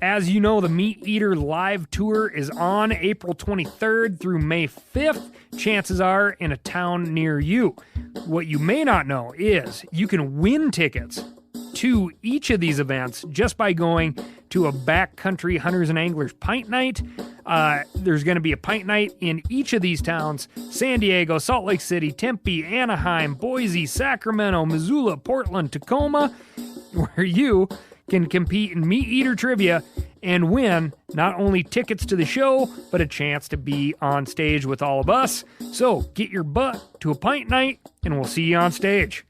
As you know, the Meat Eater live tour is on April 23rd through May 5th. Chances are in a town near you. What you may not know is you can win tickets to each of these events just by going to a backcountry hunters and anglers pint night. There's going to be a pint night in each of these towns: San Diego, Salt Lake City, Tempe, Anaheim, Boise, Sacramento, Missoula, Portland, Tacoma, where you can compete in Meat Eater trivia and win not only tickets to the show, but a chance to be on stage with all of us. So get your butt to a pint night, and we'll see you on stage.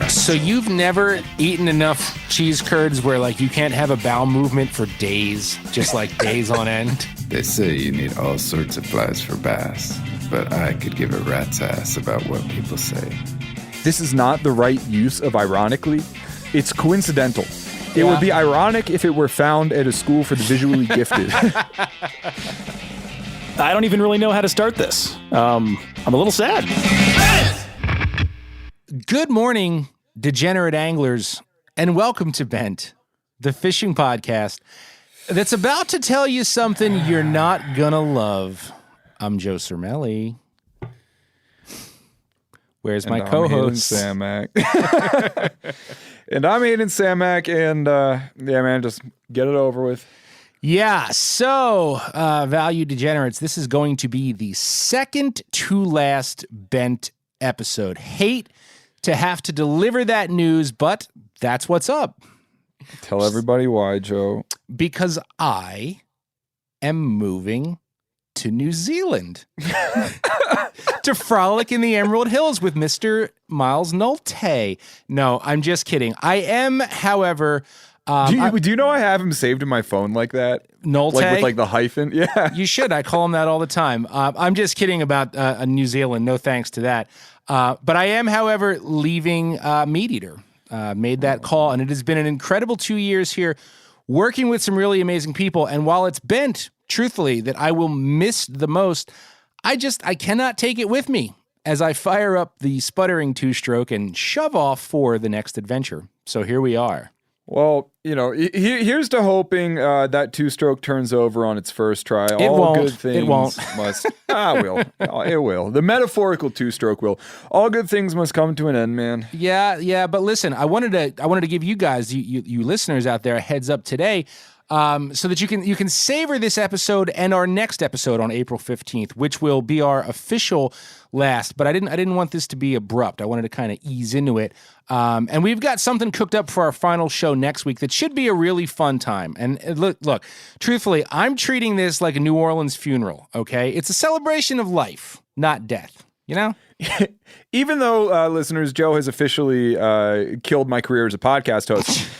So you've never eaten enough cheese curds where, like, you can't have a bowel movement for days, just like days on end? They say you need all sorts of flies for bass, but I could give a rat's ass about what people say. This is not the right use of ironically. It's coincidental. It would be ironic if it were found at a school for the visually gifted. I don't even really know how to start this. I'm a little sad. Good morning, degenerate anglers, and welcome to Bent, the fishing podcast that's about to tell you something you're not gonna love. I'm Joe Cermelli. Where's my co-host? Sam Mack. And I'm Aiden Samak, and yeah, man, just get it over with. Yeah, so, value degenerates, this is going to be the second to last Bent episode. Hate to have to deliver that news, but that's what's up. Tell everybody why, Joe. Because I am moving to New Zealand to frolic in the Emerald Hills with Mr. Miles Nolte. No, I'm just kidding. I am, however... do you know I have him saved in my phone like that? Nolte? Like with like the hyphen? Yeah. You should. I call him that all the time. I'm just kidding about New Zealand. No thanks to that. But I am, however, leaving Meat Eater. Made that call, and it has been an incredible 2 years here working with some really amazing people. And while it's Bent, truthfully, that I will miss the most, I cannot take it with me as I fire up the sputtering two-stroke and shove off for the next adventure. So here we are. Well, you know, here's to hoping that two-stroke turns over on its first try. It won't. Good things It won't. must. Will. It will. The metaphorical two-stroke will. All good things must come to an end, man. Yeah. But listen, I wanted to give you guys, you listeners out there, a heads up today, so that you can savor this episode and our next episode on April 15th, which will be our official last. But I didn't want this to be abrupt. I wanted to kind of ease into it. And we've got something cooked up for our final show next week that should be a really fun time. And look, truthfully, I'm treating this like a New Orleans funeral, okay? It's a celebration of life, not death, you know? Even though, listeners, Joe has officially killed my career as a podcast host,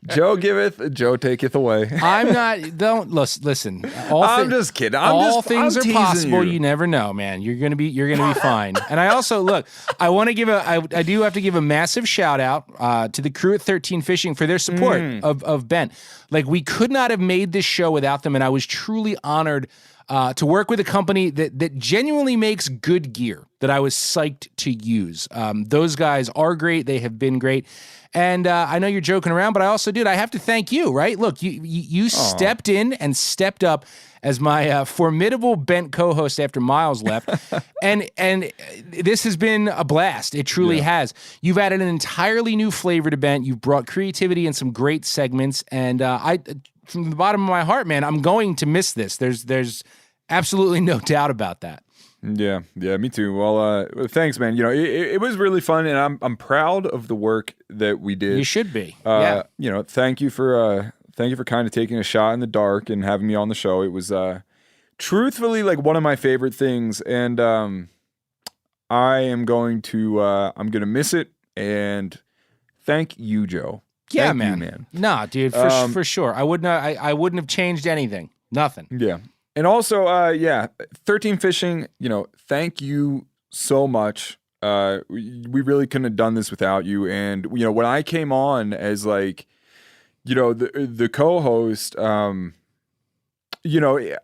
Joe giveth, Joe taketh away. I'm not. Don't listen. I'm just kidding. All things are possible. You never know, man. You're gonna be fine. And I also look. I want to give I do have to give a massive shout out to the crew at 13 Fishing for their support of Bent. Like, we could not have made this show without them, and I was truly honored to work with a company that genuinely makes good gear that I was psyched to use. Those guys are great. They have been great. And I know you're joking around, but I also, dude, I have to thank you, right? Look, you stepped in and stepped up as my formidable Bent co-host after Miles left. and this has been a blast. It truly has. You've added an entirely new flavor to Bent. You've brought creativity and some great segments. And from the bottom of my heart, man, I'm going to miss this. There's absolutely no doubt about that. Yeah, me too. Well, thanks, man. You know, it was really fun, and I'm proud of the work that we did. You should be. You know, thank you for kind of taking a shot in the dark and having me on the show. It was truthfully like one of my favorite things, and I am going to miss it. And thank you, Joe. Yeah, thank man. You, man. Nah, dude, for sure. I wouldn't have changed anything. Nothing. Yeah. And also, 13 Fishing, you know, thank you so much. We really couldn't have done this without you. And, you know, when I came on as, like, you know, the co-host, you know,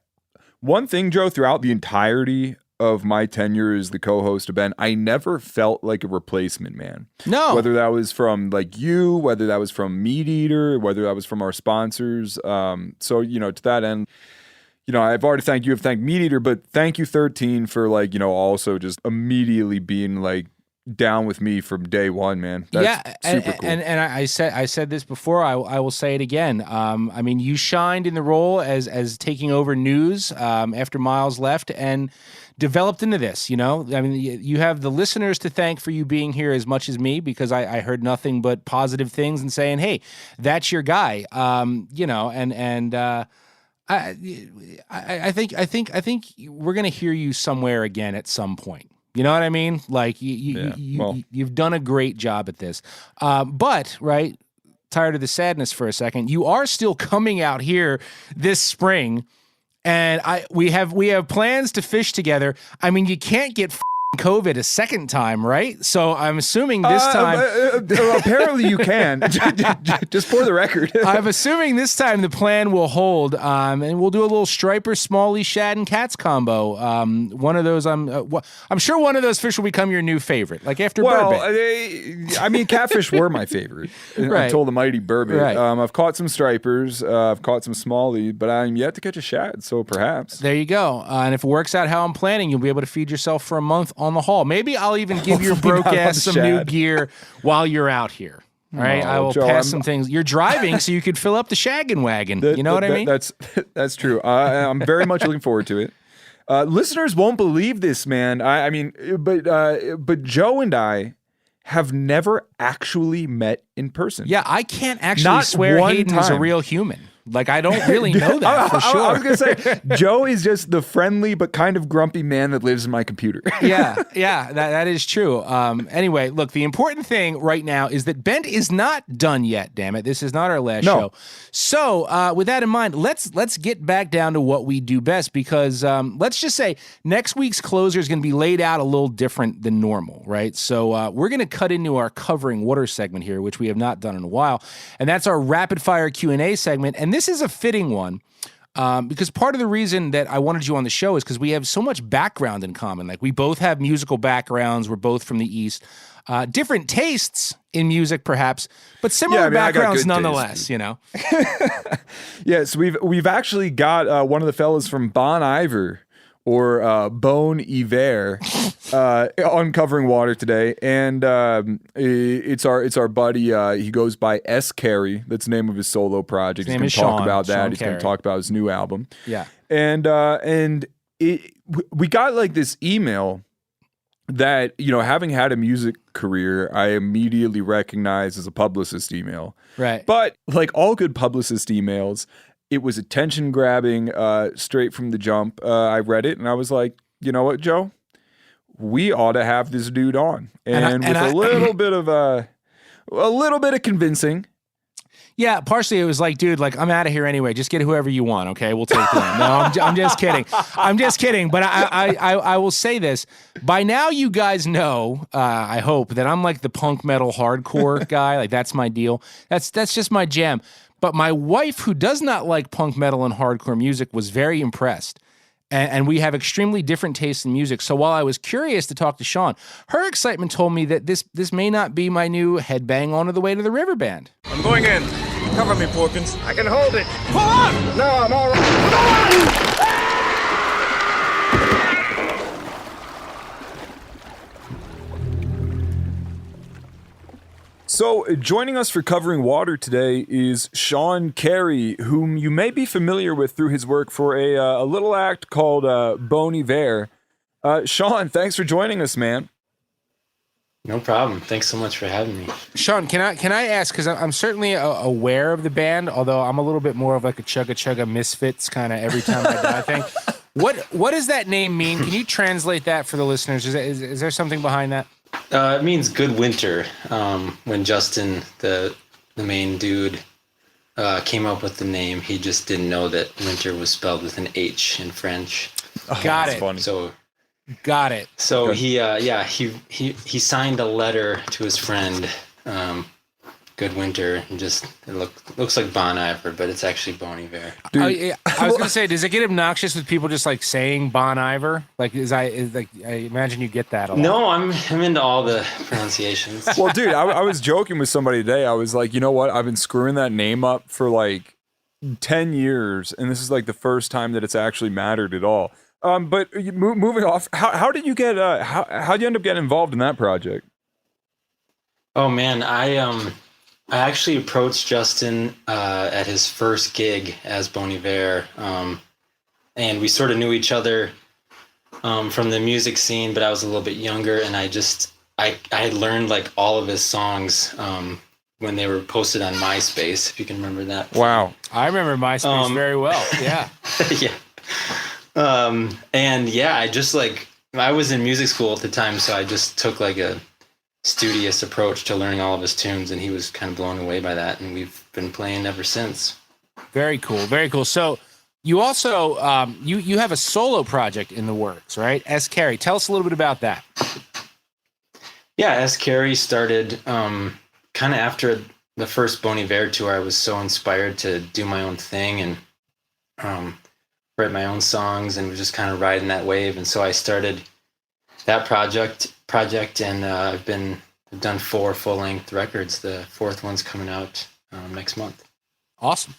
one thing, Joe, throughout the entirety of my tenure as the co-host of Ben, I never felt like a replacement, man. No. Whether that was from like you, whether that was from Meat Eater, whether that was from our sponsors. So, to that end, I've already thanked you, I've thanked Meat Eater, but thank you 13 for like, also just immediately being like down with me from day one, man. That's super cool. And I said this before. I will say it again. I mean, you shined in the role as taking over news after Miles left and developed into this. I mean, you have the listeners to thank for you being here as much as me, because I heard nothing but positive things and saying, hey, that's your guy. I think we're gonna hear you somewhere again at some point. You know what I mean? Like you've done a great job at this. But right, tired of the sadness for a second. You are still coming out here this spring, and we have plans to fish together. I mean, you can't get COVID a second time, right? So I'm assuming this time. Apparently you can. Just for the record. I'm assuming this time the plan will hold, and we'll do a little striper, smallie, shad, and cats combo. One of those, I'm sure one of those fish will become your new favorite, like after burbot. I mean, catfish were my favorite until the mighty burbot. Right. I've caught some stripers, I've caught some smallie, but I'm yet to catch a shad. So perhaps there you go. And if it works out how I'm planning, you'll be able to feed yourself for a month on the haul. Maybe I'll even give your broke ass some new gear while you're out here. All right, I will pass some things. You're driving, so you could fill up the shaggin' wagon. You know what I mean? That's true. I'm very much looking forward to it. Listeners won't believe this, man. But Joe and I have never actually met in person. Yeah, I can't actually swear Hayden is a real human. Like, I don't really know that for sure. I was going to say, Joe is just the friendly but kind of grumpy man that lives in my computer. yeah, that is true. Anyway, look, the important thing right now is that Bent is not done yet, damn it. This is not our last show. So, with that in mind, let's get back down to what we do best, because let's just say next week's closer is going to be laid out a little different than normal, right? So, we're going to cut into our covering water segment here, which we have not done in a while, and that's our rapid fire Q&A segment. And this is a fitting one because part of the reason that I wanted you on the show is because we have so much background in common. Like, we both have musical backgrounds. We're both from the East. Different tastes in music, perhaps, but similar backgrounds nonetheless, taste. Yes, we've actually got one of the fellas from Bon Iver, or Bon Iver, on Covering Water today, and it's our buddy. He goes by S. Carey. That's the name of his solo project. He's going to talk about that. He's going to talk about his new album. Yeah, and we got like this email that, having had a music career, I immediately recognized as a publicist email. Right, but like all good publicist emails, it was attention grabbing, straight from the jump. I read it and I was like, you know what, Joe? We ought to have this dude on, and with a little bit of convincing. Yeah, partially it was like, dude, like, I'm out of here anyway. Just get whoever you want, okay? We'll take them. No, I'm just kidding. I'm just kidding. But I will say this. By now, you guys know, I hope, that I'm like the punk metal hardcore guy. Like, that's my deal. That's just my jam. But my wife, who does not like punk metal and hardcore music, was very impressed. And we have extremely different tastes in music. So while I was curious to talk to Sean, her excitement told me that this may not be my new Headbang On the Way to the River band. I'm going in. Cover me, Porkins. I can hold it. Pull on! No, I'm all right. So joining us for Covering Water today is Sean Carey, whom you may be familiar with through his work for a little act called Bon Iver. Sean, thanks for joining us, man. No problem. Thanks so much for having me. Sean, can I ask, because I'm certainly aware of the band, although I'm a little bit more of like a chugga misfits kind of every time I die thing. What does that name mean? Can you translate that for the listeners? Is there something behind that? It means good winter. When Justin, the main dude, came up with the name, he just didn't know that winter was spelled with an H in French. Got it. Funny. Got it. So he signed a letter to his friend, Good Winter, and just it looks like Bon Iver, but it's actually Bon Iver. I was gonna say, does it get obnoxious with people just like saying Bon Iver? Like, I imagine you get that a lot. No, I'm into all the pronunciations. Well, dude, I was joking with somebody today. I was like, you know what? I've been screwing that name up for like 10 years, and this is like the first time that it's actually mattered at all. But moving off, how did you get? How'd you end up getting involved in that project? Oh man, I actually approached Justin at his first gig as Bon Iver, and we sort of knew each other from the music scene, but I was a little bit younger, and I had learned like all of his songs when they were posted on MySpace, if you can remember that. Wow, I remember MySpace very well. Yeah, yeah, and yeah, I was in music school at the time, so I just took like a studious approach to learning all of his tunes, and he was kind of blown away by that, and we've been playing ever since. Very cool. So you also you have a solo project in the works, right? S. Carey, tell us a little bit about that. Yeah, S. Carey started kind of after the first Bon Iver tour. I was so inspired to do my own thing and write my own songs, and was just kind of riding that wave, and so I started that project, and I've done 4 full-length records. The 4th one's coming out next month. Awesome.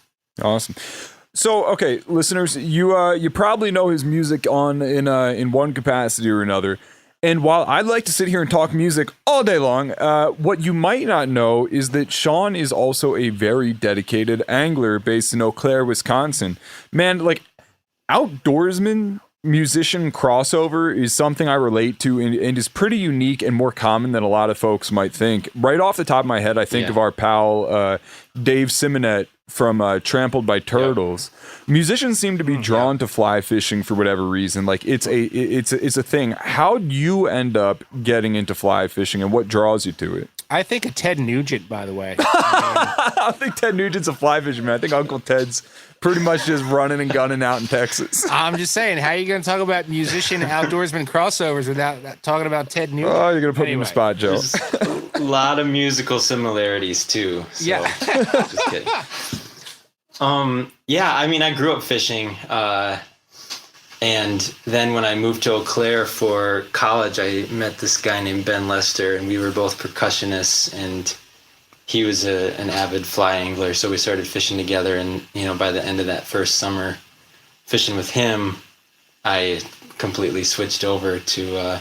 So, okay, listeners, you probably know his music in one capacity or another. And while I'd like to sit here and talk music all day long, what you might not know is that Sean is also a very dedicated angler based in Eau Claire, Wisconsin. Man, like, outdoorsman musician crossover is something I relate to and is pretty unique and more common than a lot of folks might think. Right off the top of my head, I think of our pal Dave Simonet from Trampled by Turtles. Yep. Musicians seem to be drawn to fly fishing for whatever reason. Like it's a thing. How do you end up getting into fly fishing, and what draws you to it? I think of Ted Nugent, by the way. I don't think Ted Nugent's a fly fisherman. I think Uncle Ted's pretty much just running and gunning out in Texas. I'm just saying, how are you going to talk about musician outdoorsman crossovers without talking about Ted Nugent? Oh, you're going to put me in the spot, Joe. There's a lot of musical similarities too. So, yeah. Just kidding. Yeah, I mean, I grew up fishing. And then when I moved to Eau Claire for college, I met this guy named Ben Lester, and we were both percussionists, and he was an avid fly angler, so we started fishing together. And by the end of that first summer fishing with him, I completely switched over to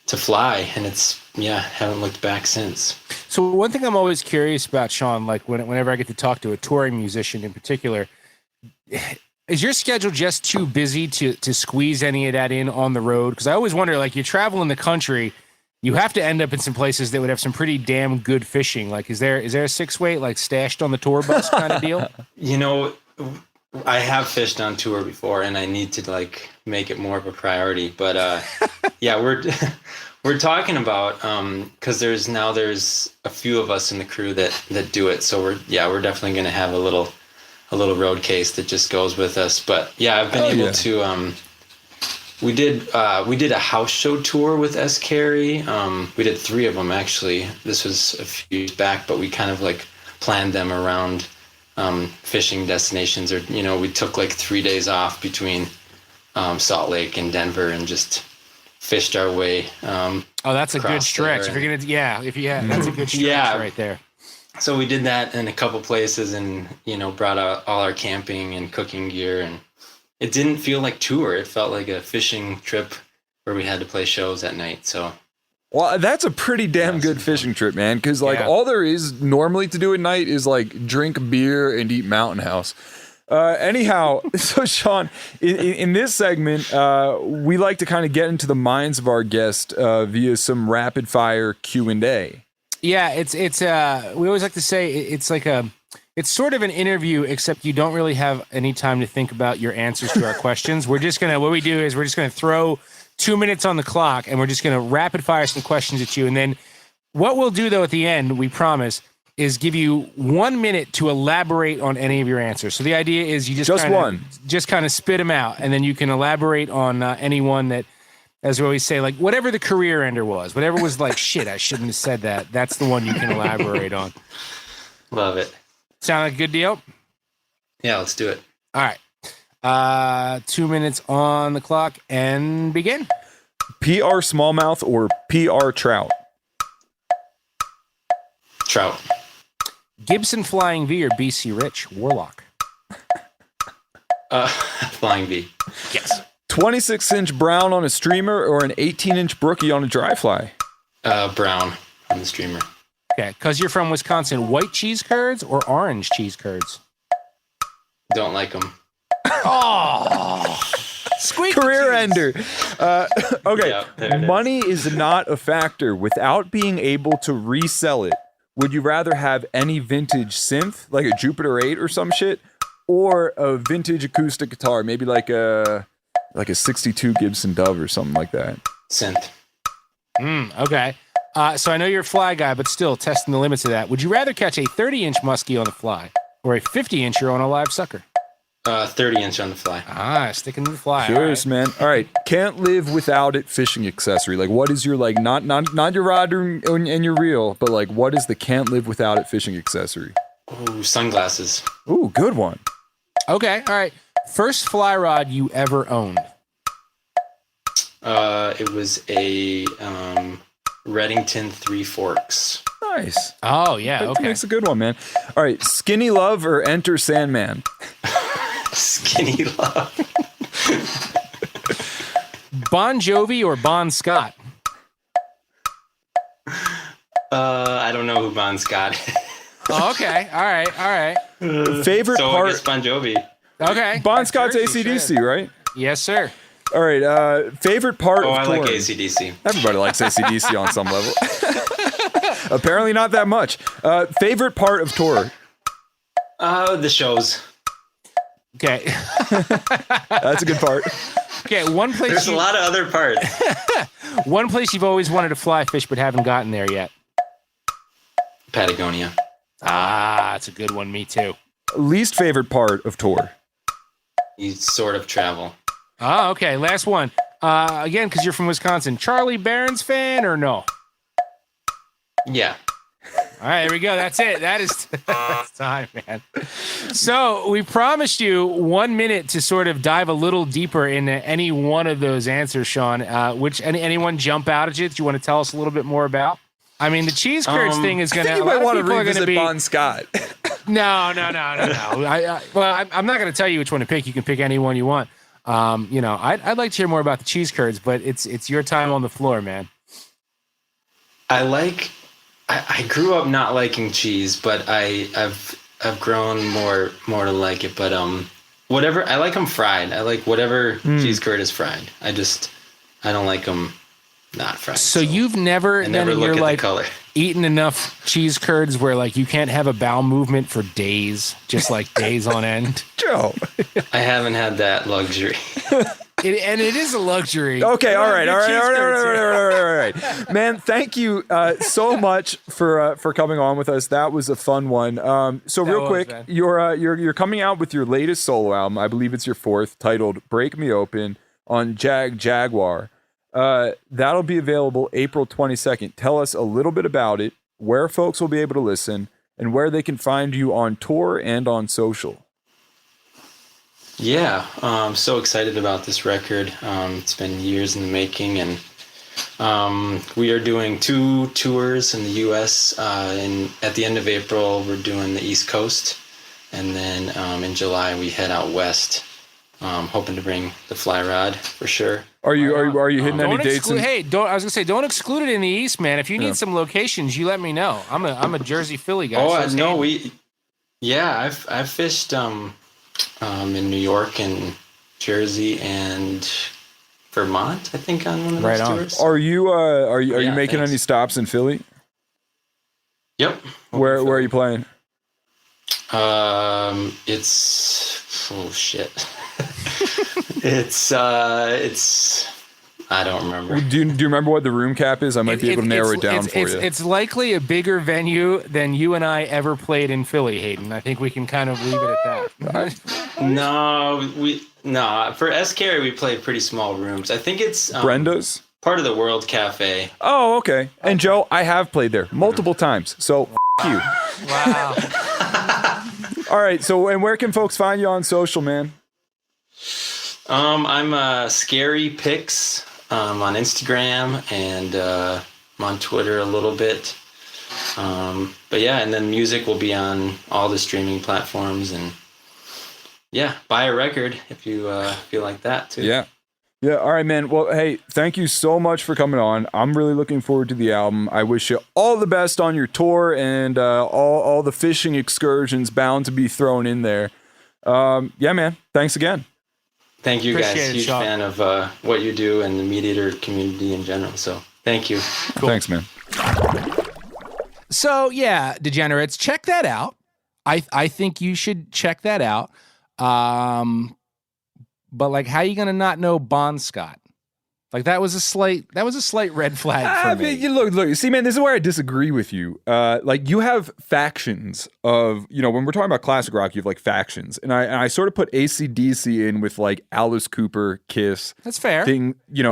fly, and haven't looked back since. So one thing I'm always curious about, Sean, like whenever I get to talk to a touring musician in particular, is your schedule just too busy to squeeze any of that in on the road? Because I always wonder, like, you travel in the country, you have to end up in some places that would have some pretty damn good fishing. Like, is there a 6-weight like stashed on the tour bus kind of deal? I have fished on tour before, and I need to like make it more of a priority. But yeah, we're talking about because there's a few of us in the crew that do it. So we're definitely going to have a little road case that just goes with us. But yeah, I've been able to. We did a house show tour with S. Carey. We did 3 of them actually. This was a few years back, but we kind of like planned them around fishing destinations, or we took like 3 days off between Salt Lake and Denver and just fished our way. That's a good stretch. If you're gonna, that's a good stretch right there. So we did that in a couple places, and brought out all our camping and cooking gear, and it didn't feel like tour. It felt like a fishing trip where we had to play shows at night. So, well, that's a pretty damn good fishing trip, man. Because all there is normally to do at night is like drink beer and eat Mountain House. Anyhow, so Sean, in this segment, we like to kind of get into the minds of our guest via some rapid fire Q&A. Yeah, it's we always like to say it's sort of an interview, except you don't really have any time to think about your answers to our questions. What we do is we're just gonna throw 2 minutes on the clock, and we're just gonna rapid fire some questions at you, and then what we'll do though at the end, we promise, is give you 1 minute to elaborate on any of your answers. So the idea is you just kind of spit them out, and then you can elaborate on any one that, as we always say, like whatever the career ender was, whatever was like, shit, I shouldn't have said that. That's the one you can elaborate on. Love it. Sound like a good deal? Yeah, let's do it. All right. 2 minutes on the clock and begin. PR smallmouth or PR trout? Trout. Gibson Flying V or BC Rich Warlock? Flying V. Yes. 26-inch brown on a streamer or an 18-inch brookie on a dry fly? Brown on the streamer. Okay, because you're from Wisconsin, white cheese curds or orange cheese curds? Don't like them. Oh, squeak Career cheese. ender. Okay, Yeah, there it is. money is not a factor. Without being able to resell it, would you rather have any vintage synth, like a Jupiter 8 or some shit, or a vintage acoustic guitar, maybe like a 62 Gibson Dove or something like that? Synth. Okay. So I know you're a fly guy, but still testing the limits of that. Would you rather catch a 30-inch muskie on the fly or a 50-incher on a live sucker? 30-inch on the fly. Sticking to the fly. Curious, man. All right, can't live without it fishing accessory. Like, what is your, like, not your rod and your reel, but like, what is the can't live without it fishing accessory? Ooh, sunglasses. Ooh, good one. Okay, all right. First fly rod you ever owned? It was a Reddington 3 Forks. Nice. Oh, yeah, That okay. makes a good one, man. All right, Skinny Love or Enter Sandman? Skinny Love. Bon Jovi or Bon Scott? I don't know who Bon Scott is. Oh, okay, all right. Favorite So I part? guess Bon Jovi. Okay. Bon Scott's Jersey, AC/DC, sure. right? Yes, sir. All right, favorite part Oh, of I like touring? AC/DC. Everybody likes AC/DC on some level. Apparently not that much. Favorite part of tour? The shows. Okay. That's a good part. Okay, one place There's a lot of other parts. one place you've always wanted to fly fish but haven't gotten there yet. Patagonia. That's a good one. Me too. Least favorite part of tour? You sort of travel. Oh, okay. Last one. Again, because you're from Wisconsin. Charlie Barron's fan or no? Yeah. All right, here we go. That's it. That's time, man. So we promised you 1 minute to sort of dive a little deeper into any one of those answers, Sean. Anyone jump out at you that you want to tell us a little bit more about? I mean, the cheese curds thing is going to. You might want to people are gonna revisit be. Bon Scott. No. I'm not going to tell you which one to pick. You can pick any one you want. I'd like to hear more about the cheese curds, but it's your time on the floor, man. I grew up not liking cheese, but I've grown more to like it. But whatever, I like them fried. I like whatever cheese curd is fried. I don't like them not fried. So you've never I never look at the color. eaten enough cheese curds where like you can't have a bowel movement for days, just like days on end. Joe. I haven't had that luxury. And it is a luxury. Okay, all right. Good cheese curds here. Man, thank you so much for coming on with us. That was a fun one. So That real was, quick, man. you're coming out with your latest solo album. I believe it's your fourth, titled "Break Me Open" on Jaguar. That'll be available April 22nd. Tell us a little bit about it, where folks will be able to listen, and where they can find you on tour and on social. Yeah, I'm so excited about this record. It's been years in the making, and we are doing 2 tours in the U.S. And at the end of April, we're doing the East Coast, and then in July we head out west, hoping to bring the fly rod for sure. Are you hitting any dates? I was gonna say, don't exclude it in the East, man. If you need some locations, you let me know. I'm a Jersey Philly guy. Oh so no, I've fished in New York and Jersey and Vermont, I think, on one of those tours. Are you making thanks. any stops in Philly? Yep. Where are you playing? It's it's I don't remember. Do you remember what the room cap is? I might be able to narrow it down for you. It's likely a bigger venue than you and I ever played in Philly, Hayden. I think we can kind of leave it at that. No, for S Carey we played pretty small rooms. I think it's Brenda's? part of the World Cafe. Oh, okay. And Joe, I have played there multiple times. So you. Wow. All right. So, and where can folks find you on social, man? I'm Scary Pics on Instagram, and I'm on Twitter a little bit. But yeah, and then music will be on all the streaming platforms, and yeah, buy a record if you feel like that too. Yeah. Yeah. All right, man. Well, hey, thank you so much for coming on. I'm really looking forward to the album. I wish you all the best on your tour and all the fishing excursions bound to be thrown in there. Yeah, man. Thanks again. Thank you guys. Appreciate it, Huge Sean. fan of what you do and the Mediator community in general. So thank you. Cool. Thanks, man. So yeah, degenerates, check that out. I think you should check that out. But like, how you gonna not know Bon Scott? Like that was a slight red flag for me. Look, see, man, this is where I disagree with you. Like you have factions of, when we're talking about classic rock, you have like factions, and I sort of put AC/DC in with like Alice Cooper, Kiss. That's fair.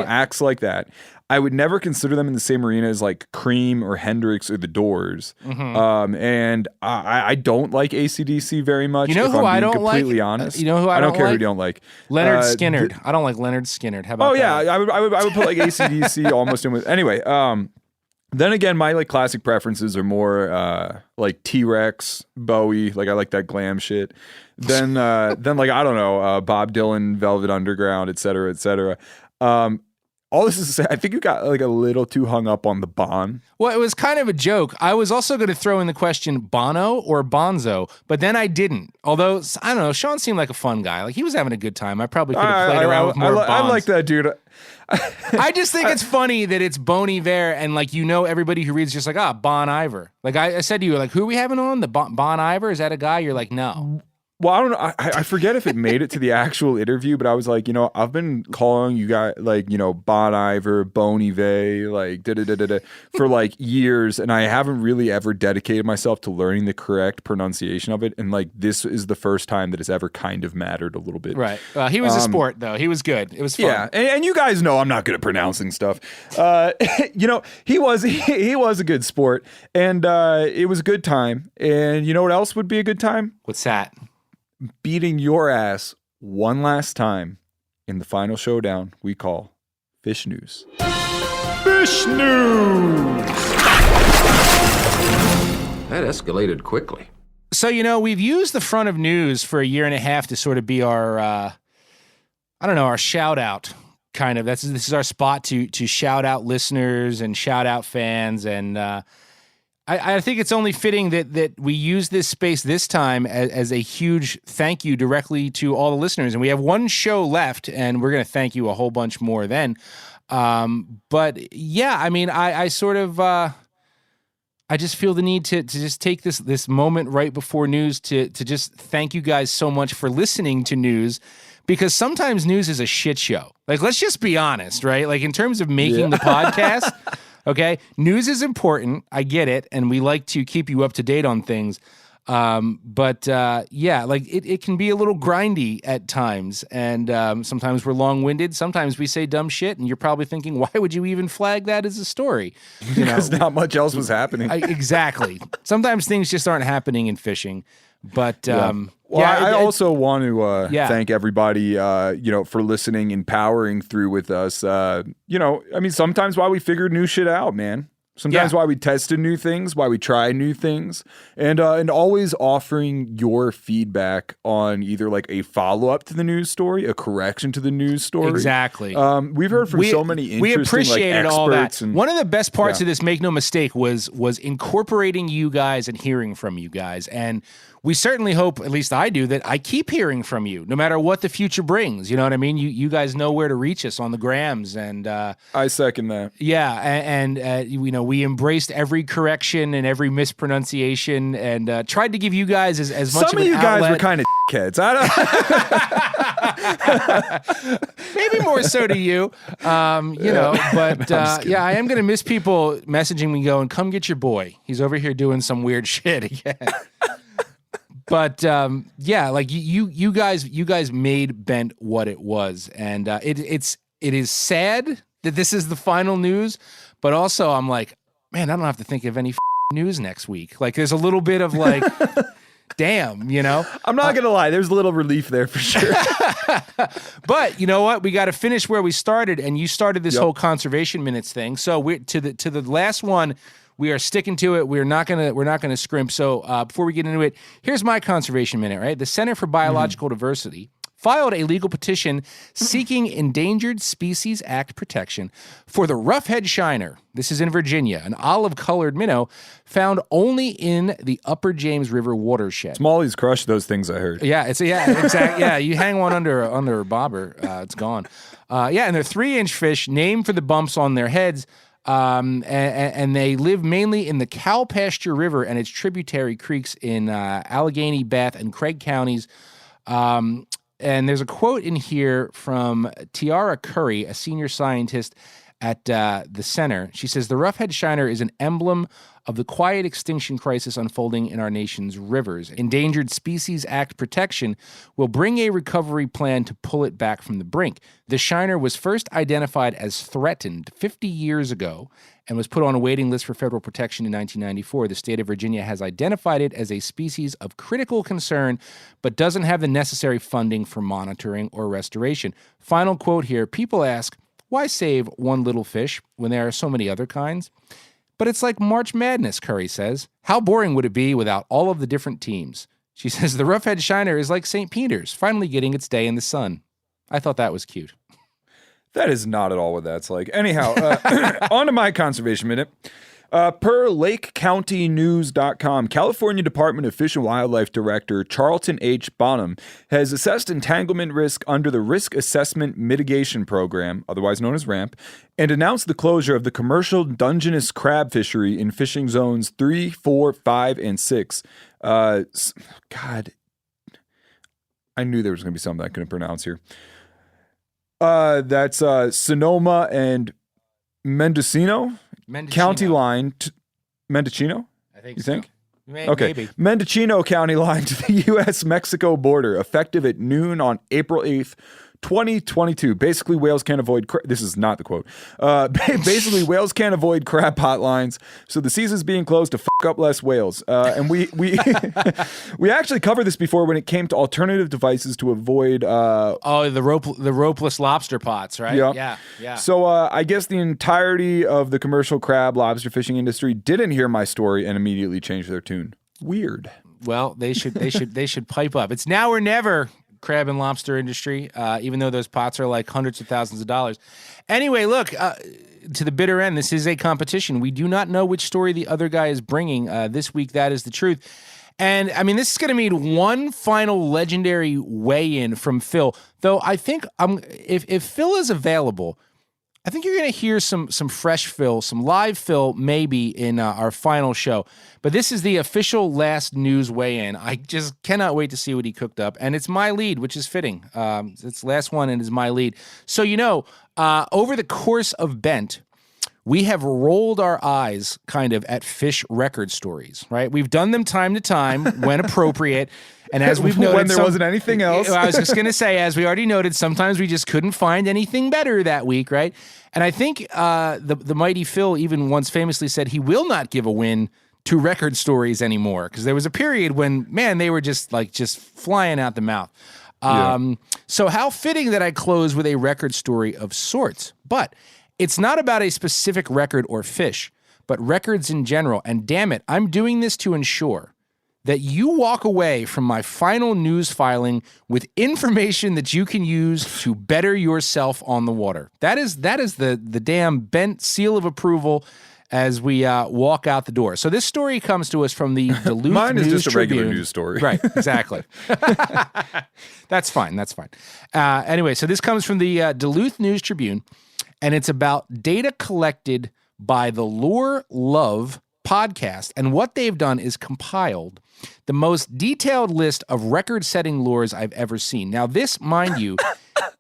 Acts like that. I would never consider them in the same arena as like Cream or Hendrix or The Doors. Mm-hmm. And I don't like AC/DC very much. You know who I don't like? Completely honest. You know who I don't don't care like? who you don't like. Leonard Skinner. I don't like Leonard Skinner. How about that? I would put like AC/DC almost in with. Anyway, then again, my like classic preferences are more like T-Rex, Bowie. Like I like that glam shit. Then like I don't know, Bob Dylan, Velvet Underground, et cetera, et cetera. All this is to say, I think you got like a little too hung up on the Bon. Well, it was kind of a joke. I was also going to throw in the question Bono or Bonzo, but then I didn't. Although, I don't know, Sean seemed like a fun guy. Like he was having a good time. I probably could have played around with more Bonds. I like that dude. I just think it's funny that it's Bon Iver and like, everybody who reads just like, Bon Iver. Like I said to you, like, who are we having on? The Bon Iver? Is that a guy? You're like, no. Well, I don't know. I forget if it made it to the actual interview, but I was like, I've been calling you guys like, Bon Iver, Bon Iver, like for like years, and I haven't really ever dedicated myself to learning the correct pronunciation of it. And like, this is the first time that it's ever kind of mattered a little bit. Right. He was a sport though. He was good. It was fun. Yeah, and you guys know I'm not good at pronouncing stuff. He was a good sport, and it was a good time. And you know what else would be a good time? What's that? Beating your ass one last time in the final showdown we call Fish News. Fish News! That escalated quickly. So, we've used the front of news for a year and a half to sort of be our, our shout out kind of. This is our spot to shout out listeners and shout out fans. And I think it's only fitting that we use this space this time as a huge thank you directly to all the listeners. And we have one show left, and we're going to thank you a whole bunch more then. But yeah, I mean, I sort of, I just feel the need to just take this moment right before news to just thank you guys so much for listening to news, because sometimes news is a shit show. Like, let's just be honest, right? Like in terms of making the podcast. Okay, news is important. I get it, and we like to keep you up to date on things. But like it can be a little grindy at times, and sometimes we're long-winded. Sometimes we say dumb shit, and you're probably thinking, why would you even flag that as a story? Because not much else was happening. Exactly. Sometimes things just aren't happening in fishing. But I also want to thank everybody, for listening and powering through with us. Sometimes while we figured new shit out, man. Sometimes why we tested new things, why we try new things, and always offering your feedback on either like a follow-up to the news story, a correction to the news story. Exactly. We've heard from so many interesting we appreciated all that. And, one of the best parts of this, make no mistake, was incorporating you guys and hearing from you guys. And we certainly hope, at least I do, that I keep hearing from you, no matter what the future brings. You know what I mean? You guys know where to reach us on the grams, and I second that. Yeah, and we embraced every correction and every mispronunciation, and tried to give you guys as much. Some of of you outlet. guys were kind of kids. Maybe more so to you, But I am going to miss people messaging me going, "Come get your boy. He's over here doing some weird shit again." But like you guys made Bent what it was, and it is sad that this is the final news. But also, I'm like, man, I don't have to think of any news next week. Like there's a little bit of like, damn, you know? I'm not going to lie. There's a little relief there for sure. But you know what? We got to finish where we started, and you started this whole conservation minutes thing. So we're to the last one. We are sticking to it. We're not gonna scrimp. So before we get into it, here's my conservation minute. Right, the Center for Biological Diversity filed a legal petition seeking Endangered Species Act protection for the roughhead shiner. This is in Virginia, an olive-colored minnow found only in the Upper James River watershed. Smallies crush those things, I heard. Yeah, exactly. Yeah, you hang one under a bobber, it's gone. And they're 3-inch fish named for the bumps on their heads. And they live mainly in the Cow Pasture River and its tributary creeks in Allegheny, Bath, and Craig counties. And there's a quote in here from Tiara Curry, a senior scientist at the center. She says, "The roughhead shiner is an emblem of the quiet extinction crisis unfolding in our nation's rivers. Endangered Species Act protection will bring a recovery plan to pull it back from the brink. The shiner was first identified as threatened 50 years ago and was put on a waiting list for federal protection in 1994. The state of Virginia has identified it as a species of critical concern, but doesn't have the necessary funding for monitoring or restoration." Final quote here. People ask, why save one little fish when there are so many other kinds? But it's like March Madness, Curry says. How boring would it be without all of the different teams? She says the roughhead shiner is like St. Peter's, finally getting its day in the sun. I thought that was cute. That is not at all what that's like. Anyhow, on to my conservation minute. Per LakeCountyNews.com, California Department of Fish and Wildlife Director Charlton H. Bonham has assessed entanglement risk under the Risk Assessment Mitigation Program, otherwise known as RAMP, and announced the closure of the commercial Dungeness crab fishery in fishing zones 3, 4, 5, and 6. God, I knew there was going to be something I couldn't pronounce here. That's Sonoma and Mendocino County line. Mendocino? I think you think? Okay. Maybe. Mendocino County line to the U.S.-Mexico border, effective at noon on April 8th, 2022. Basically, whales can't avoid... this is not the quote. Basically, whales can't avoid crab pot lines, so the season's being closed to fuck up less whales. And we we actually covered this before when it came to alternative devices to avoid... the ropeless lobster pots, right? Yeah. Yeah. So I guess the entirety of the commercial crab lobster fishing industry didn't hear my story and immediately changed their tune. Weird. Well, they should pipe up. It's now or never, crab and lobster industry, even though those pots are like hundreds of thousands of dollars. Anyway, look, to the bitter end, this is a competition. We do not know which story the other guy is bringing. This week, that is the truth. And, I mean, this is going to mean one final legendary weigh-in from Phil. Though I think if Phil is available, I think you're going to hear some fresh Phil, some live Phil maybe in our final show. But this is the official last news weigh-in. I just cannot wait to see what he cooked up. And it's my lead, which is fitting. It's the last one and is my lead. So, over the course of Bent, we have rolled our eyes kind of at fish record stories, right? We've done them time to time when appropriate. And as we've noted, when there wasn't anything else. I was just going to say, as we already noted, sometimes we just couldn't find anything better that week, right? And I think the mighty Phil even once famously said he will not give a win to record stories anymore, because there was a period when, man, they were just flying out the mouth. So how fitting that I close with a record story of sorts. But it's not about a specific record or fish, but records in general. And damn it, I'm doing this to ensure that you walk away from my final news filing with information that you can use to better yourself on the water. That is the damn Bent seal of approval as we walk out the door. So this story comes to us from the Duluth Mine is News just a regular Tribune. news story. Right, exactly. That's fine. Anyway, so this comes from the Duluth News Tribune, and it's about data collected by the Lure Love podcast. And what they've done is compiled the most detailed list of record-setting lures I've ever seen. Now, this, mind you,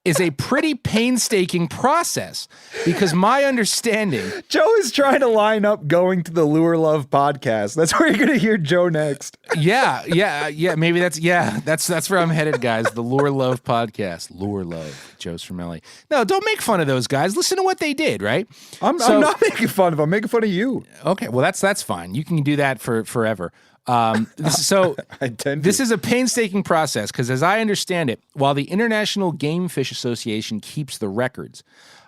is a pretty painstaking process because my understanding... Joe is trying to line up going to the Lure Love podcast. That's where you're going to hear Joe next. Yeah. Maybe that's where I'm headed, guys. The Lure Love podcast. Lure Love. Joe's from LA. No, don't make fun of those guys. Listen to what they did, right? I'm not making fun of them. I'm making fun of you. Okay, well, that's fine. You can do that for forever. This is a painstaking process because, as I understand it, while the International Game Fish Association keeps the records,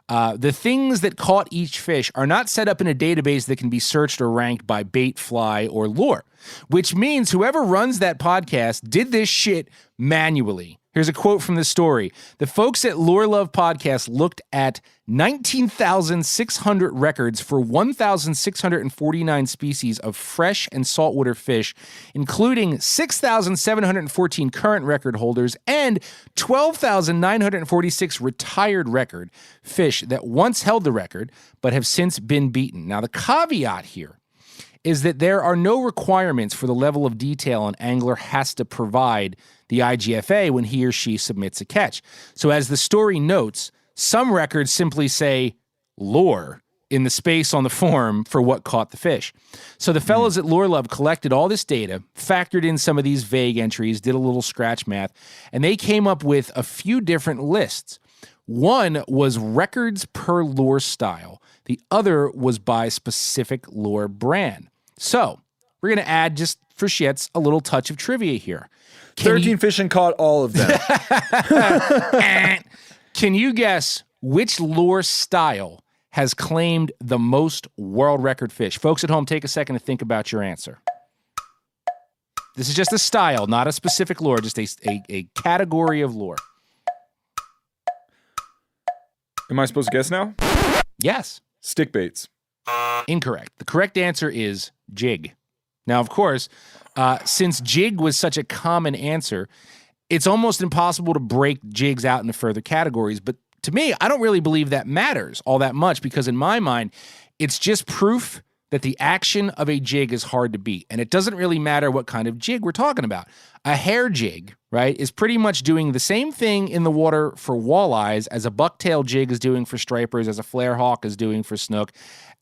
the things that caught each fish are not set up in a database that can be searched or ranked by bait, fly, or lure, which means whoever runs that podcast did this shit manually. Here's a quote from the story. The folks at Lure Love Podcast looked at 19,600 records for 1,649 species of fresh and saltwater fish, including 6,714 current record holders and 12,946 retired record fish that once held the record but have since been beaten. Now, the caveat here is that there are no requirements for the level of detail an angler has to provide the IGFA when he or she submits a catch. So as the story notes, some records simply say lure in the space on the form for what caught the fish. So the fellows at Lure Love collected all this data, factored in some of these vague entries, did a little scratch math, and they came up with a few different lists. One was records per lure style. The other was by specific lure brand. So we're going to add, just for shits, a little touch of trivia here. 13 fish and caught all of them. Can you guess which lure style has claimed the most world record fish? Folks at home, take a second to think about your answer. This is just a style, not a specific lure, just a category of lure. Am I supposed to guess now? Yes. Stick baits. Incorrect. The correct answer is jig. Now, of course, since jig was such a common answer, it's almost impossible to break jigs out into further categories. But to me, I don't really believe that matters all that much because in my mind, it's just proof that the action of a jig is hard to beat. And it doesn't really matter what kind of jig we're talking about. A hair jig, right, is pretty much doing the same thing in the water for walleyes as a bucktail jig is doing for stripers, as a flare hawk is doing for snook,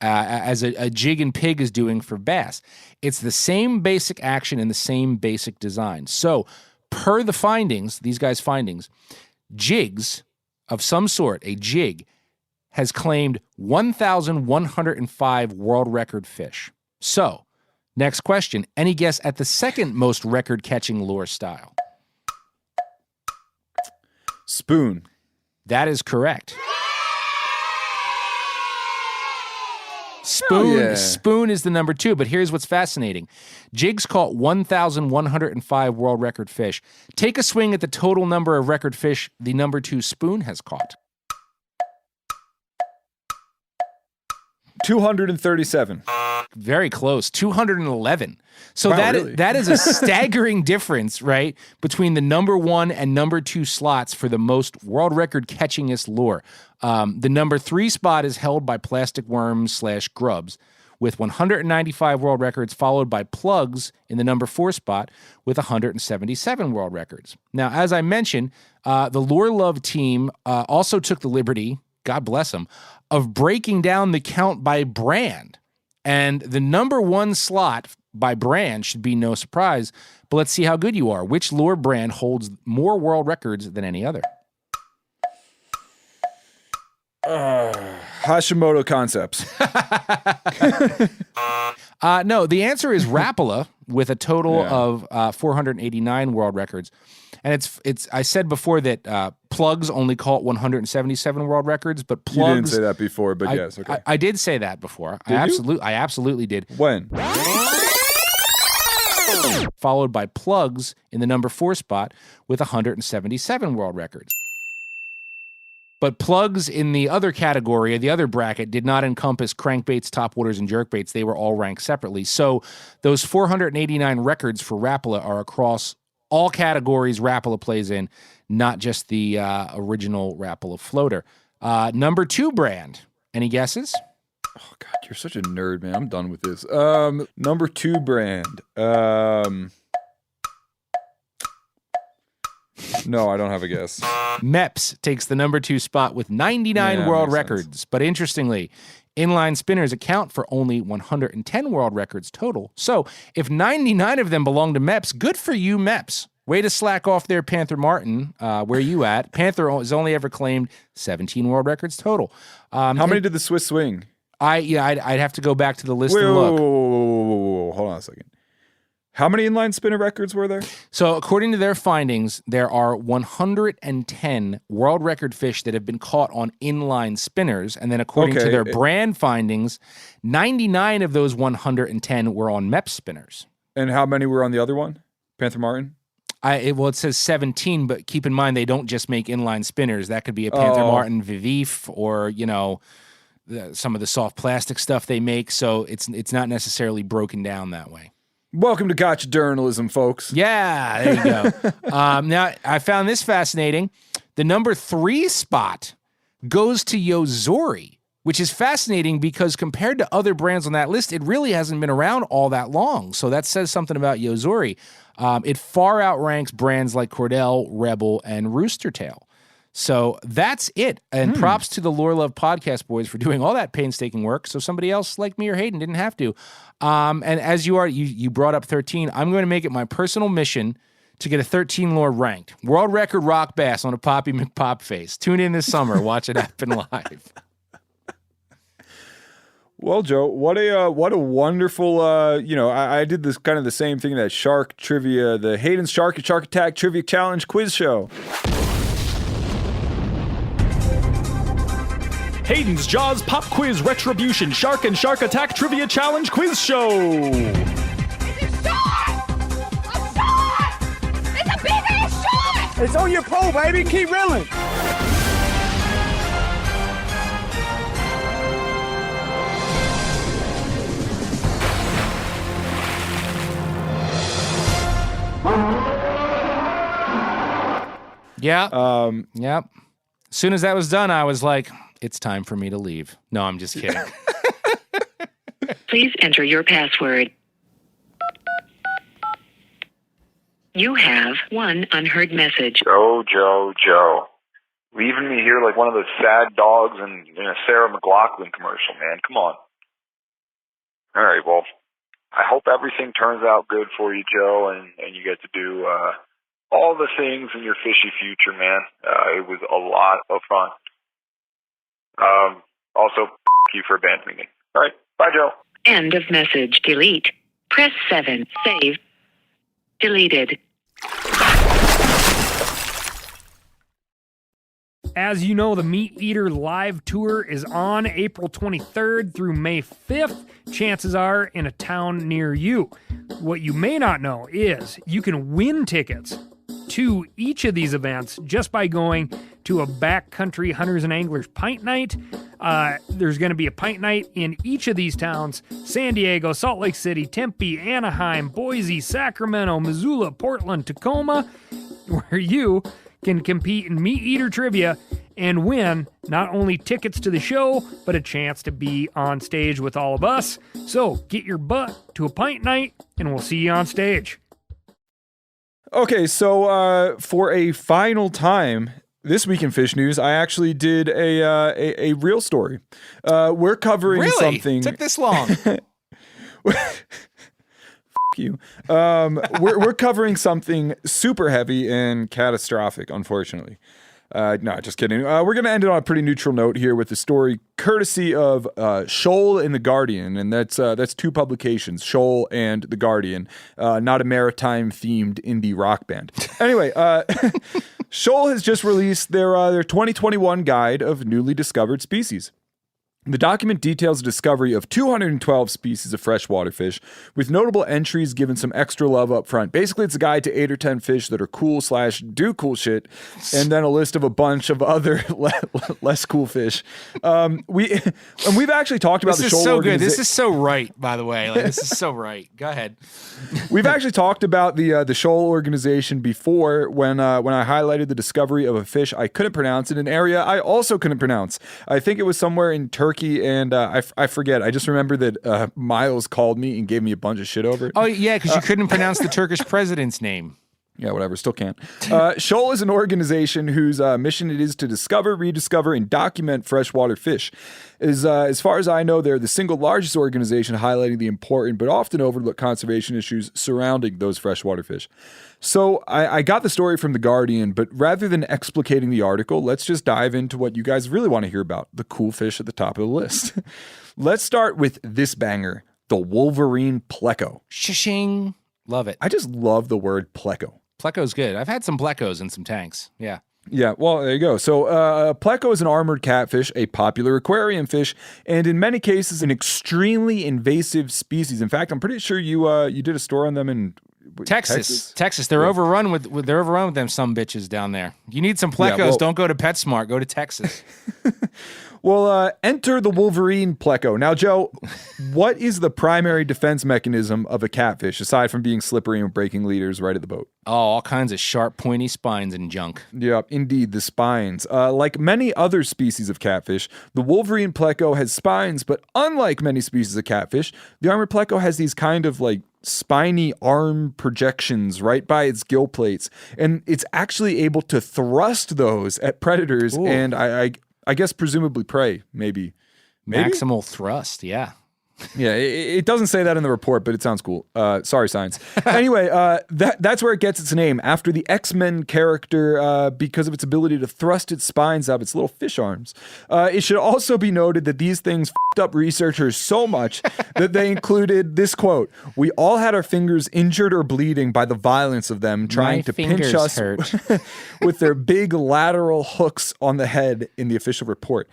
as a jig and pig is doing for bass. It's the same basic action and the same basic design. So, per the findings, these guys' findings, jigs of some sort, a jig, has claimed 1,105 world record fish. So, next question. Any guess at the second most record-catching lure style? Spoon. That is correct. Spoon is the number 2, but here's what's fascinating. Jigs caught 1,105 world record fish. Take a swing at the total number of record fish the number 2 spoon has caught. 237. Very close. 211. So wow, that is a staggering difference, right, between the number 1 and number 2 slots for the most world record catchingest lure. The number 3 spot is held by plastic worms / grubs with 195 world records, followed by plugs in the number 4 spot with 177 world records. Now, as I mentioned, the Lure Love team also took the liberty, God bless them, of breaking down the count by brand. And the number 1 slot by brand should be no surprise, but let's see how good you are. Which lure brand holds more world records than any other? Hashimoto Concepts. No, the answer is Rapala with a total of 489 world records. And it's. I said before that plugs only caught 177 world records, but plugs. You didn't say that before, but yes, okay. I did say that before. Did I absolutely did. When? Followed by plugs in the number 4 spot with 177 world records. But plugs in the other category, the other bracket, did not encompass crankbaits, topwaters, and jerkbaits. They were all ranked separately. So those 489 records for Rapala are across all categories Rapala plays in, not just the original Rapala floater. Number 2 brand. Any guesses? Oh, God, you're such a nerd, man. I'm done with this. Number 2 brand. No, I don't have a guess. Mepps takes the number 2 spot with 99 Yeah, world makes records. sense. But interestingly, inline spinners account for only 110 world records total. So if 99 of them belong to Mepps, good for you, Mepps. Way to slack off there, Panther Martin. Where you at? Panther has only ever claimed 17 world records total. How many did the Swiss swing? I'd have to go back to the list Wait, and look. whoa. Hold on a second. How many inline spinner records were there? So according to their findings, there are 110 world record fish that have been caught on inline spinners. And then according to their brand findings, 99 of those 110 were on Mepps spinners. And how many were on the other one? Panther Martin? It says 17, but keep in mind they don't just make inline spinners. That could be a Panther Martin Vivif or, some of the soft plastic stuff they make. So it's not necessarily broken down that way. Welcome to Gotcha Journalism, folks. Yeah, there you go. Now, I found this fascinating. The number 3 spot goes to Yozori, which is fascinating because compared to other brands on that list, it really hasn't been around all that long. So that says something about Yozori. It far outranks brands like Cordell, Rebel, and Rooster Tail. So that's it. And props to the Lore Love Podcast boys for doing all that painstaking work. So somebody else like me or Hayden didn't have to. And as you brought up 13, I'm going to make it my personal mission to get a 13 lore ranked. World record rock bass on a Poppy McPop face. Tune in this summer. Watch it happen live. Well, Joe, what a wonderful, I did this kind of the same thing, that shark trivia, the Hayden's Shark Attack Trivia Challenge quiz show. Hayden's Jaws Pop Quiz Retribution Shark and Shark Attack Trivia Challenge Quiz Show. It's a shark! A shark! It's a big ass shark! It's on your pole, baby. Keep reeling. Yeah. Yep. As soon as that was done, I was like, it's time for me to leave. No, I'm just kidding. Please enter your password. You have one unheard message. Joe. Leaving me here like one of those sad dogs in a Sarah McLachlan commercial, man. Come on. All right, well, I hope everything turns out good for you, Joe, and you get to do all the things in your fishy future, man. It was a lot of fun. Also, you for abandoning me. All right, bye, Joe. End of message. Delete. Press 7. Save. Deleted. As you know, the Meat Eater live tour is on April 23rd through May 5th. Chances are in a town near you. What you may not know is you can win tickets to each of these events just by going to a backcountry hunters and anglers pint night. There's going to be a pint night in each of these towns: San Diego, Salt Lake City, Tempe, Anaheim, Boise, Sacramento, Missoula, Portland, Tacoma, where you can compete in Meat Eater trivia and win not only tickets to the show, but a chance to be on stage with all of us. So get your butt to a pint night and we'll see you on stage. Okay, so for a final time this week in Fish News, I actually did a real story. We're covering something. Took this long. You. We're covering something super heavy and catastrophic, unfortunately. No, just kidding. We're going to end it on a pretty neutral note here with the story courtesy of Shoal and The Guardian, and that's two publications, Shoal and The Guardian, not a maritime-themed indie rock band. Anyway, Shoal has just released their 2021 guide of newly discovered species. The document details the discovery of 212 species of freshwater fish, with notable entries given some extra love up front. Basically, it's a guide to 8 or 10 fish that are cool / do cool shit, and then a list of a bunch of other less cool fish. We've actually talked about the Shoal so good. This is so right, by the way. This is so right. Go ahead. We've actually talked about the Shoal organization before when I highlighted the discovery of a fish I couldn't pronounce in an area I also couldn't pronounce. I think it was somewhere in Turkey. And I forget. I just remember that Miles called me and gave me a bunch of shit over it. Oh, yeah, because you couldn't pronounce the Turkish president's name. Yeah, whatever. Still can't. Shoal is an organization whose mission it is to discover, rediscover, and document freshwater fish. As far as I know, they're the single largest organization highlighting the important but often overlooked conservation issues surrounding those freshwater fish. So I got the story from The Guardian, but rather than explicating the article, let's just dive into what you guys really want to hear about, the cool fish at the top of the list. Let's start with this banger, the Wolverine pleco. Shishing. Love it. I just love the word pleco. Pleco's good. I've had some plecos in some tanks. Yeah. Yeah, well, there you go. So pleco is an armored catfish, a popular aquarium fish, and in many cases, an extremely invasive species. In fact, I'm pretty sure you did a store on them in Texas. They're overrun with them some bitches down there. You need some plecos. Don't go to PetSmart. Go to Texas. Well, enter the Wolverine pleco. Now, Joe, what is the primary defense mechanism of a catfish, aside from being slippery and breaking leaders right at the boat? Oh, all kinds of sharp, pointy spines and junk. Yeah, indeed, the spines. Like many other species of catfish, the Wolverine pleco has spines, but unlike many species of catfish, the armored pleco has these kind of like spiny arm projections right by its gill plates, and it's actually able to thrust those at predators. Ooh. And I guess presumably prey, maybe. Maximal thrust, yeah. Yeah, it doesn't say that in the report, but it sounds cool. Sorry, science. Anyway, that's where it gets its name, after the X-Men character, because of its ability to thrust its spines out of its little fish arms. It should also be noted that these things f***ed up researchers so much that they included this quote: "We all had our fingers injured or bleeding by the violence of them trying to pinch us with their big lateral hooks on the head," in the official report.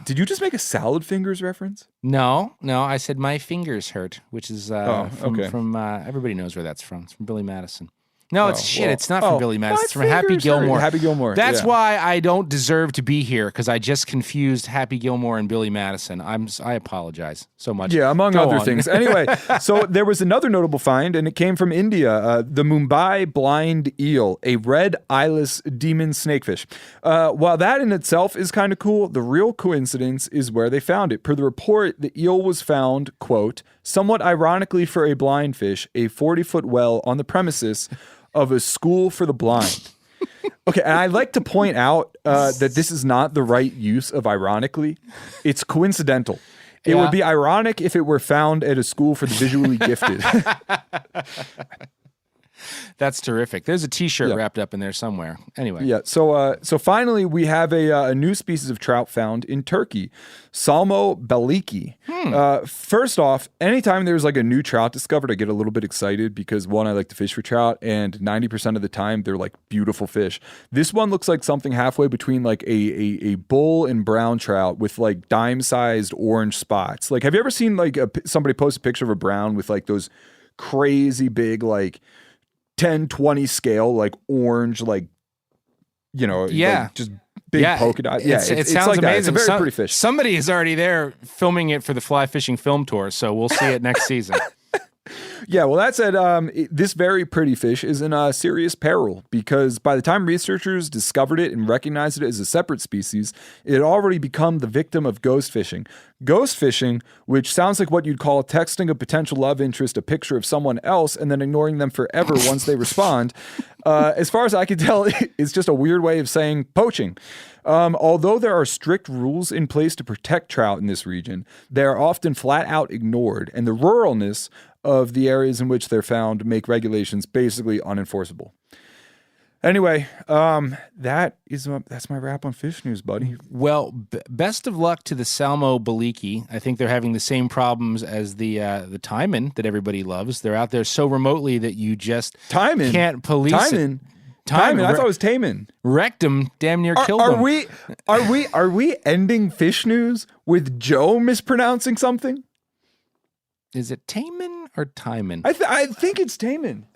Did you just make a salad fingers reference? No, I said my fingers hurt, which is from everybody knows where that's from. It's from Billy Madison. No, it's not from Billy Madison. It's from Happy Gilmore. Happy Gilmore. That's why I don't deserve to be here, because I just confused Happy Gilmore and Billy Madison. I apologize so much. Yeah, among other things. Anyway, so there was another notable find, and it came from India, the Mumbai blind eel, a red eyeless demon snakefish. While that in itself is kind of cool, the real coincidence is where they found it. Per the report, the eel was found, quote, somewhat ironically for a blind fish, a 40-foot well on the premises of a school for the blind. Okay, and I'd like to point out that this is not the right use of ironically. It's coincidental. It would be ironic if it were found at a school for the visually gifted. That's terrific. There's a T-shirt wrapped up in there somewhere. Anyway. Yeah. So finally, we have a new species of trout found in Turkey, Salmo beliki. First off, anytime there's like a new trout discovered, I get a little bit excited because one, I like to fish for trout, and 90% of the time they're like beautiful fish. This one looks like something halfway between like a bull and brown trout with like dime-sized orange spots. Like, have you ever seen like somebody post a picture of a brown with like those crazy big like 10-20 scale, like orange, like, you know, like just big polka dot. Yeah, it sounds like amazing. That. It's a very pretty fish. Somebody is already there filming it for the Fly Fishing Film Tour, so we'll see it next season. Yeah, well, that said, this very pretty fish is in serious peril because by the time researchers discovered it and recognized it as a separate species, it had already become the victim of ghost fishing. Ghost fishing, which sounds like what you'd call texting a potential love interest a picture of someone else and then ignoring them forever once they respond, as far as I can tell, it's just a weird way of saying poaching. Although there are strict rules in place to protect trout in this region, they are often flat out ignored, and the ruralness of the areas in which they're found make regulations basically unenforceable. Anyway, that's my wrap on fish news, buddy. Well, best of luck to the Salmo beliki. I think they're having the same problems as the taimen that everybody loves. They're out there so remotely that you just can't police it. Taimen. I thought it was Taimen. Wrecked him, damn near killed him. Are we ending fish news with Joe mispronouncing something? Is it Taimen or Taimen? I think it's Taimen.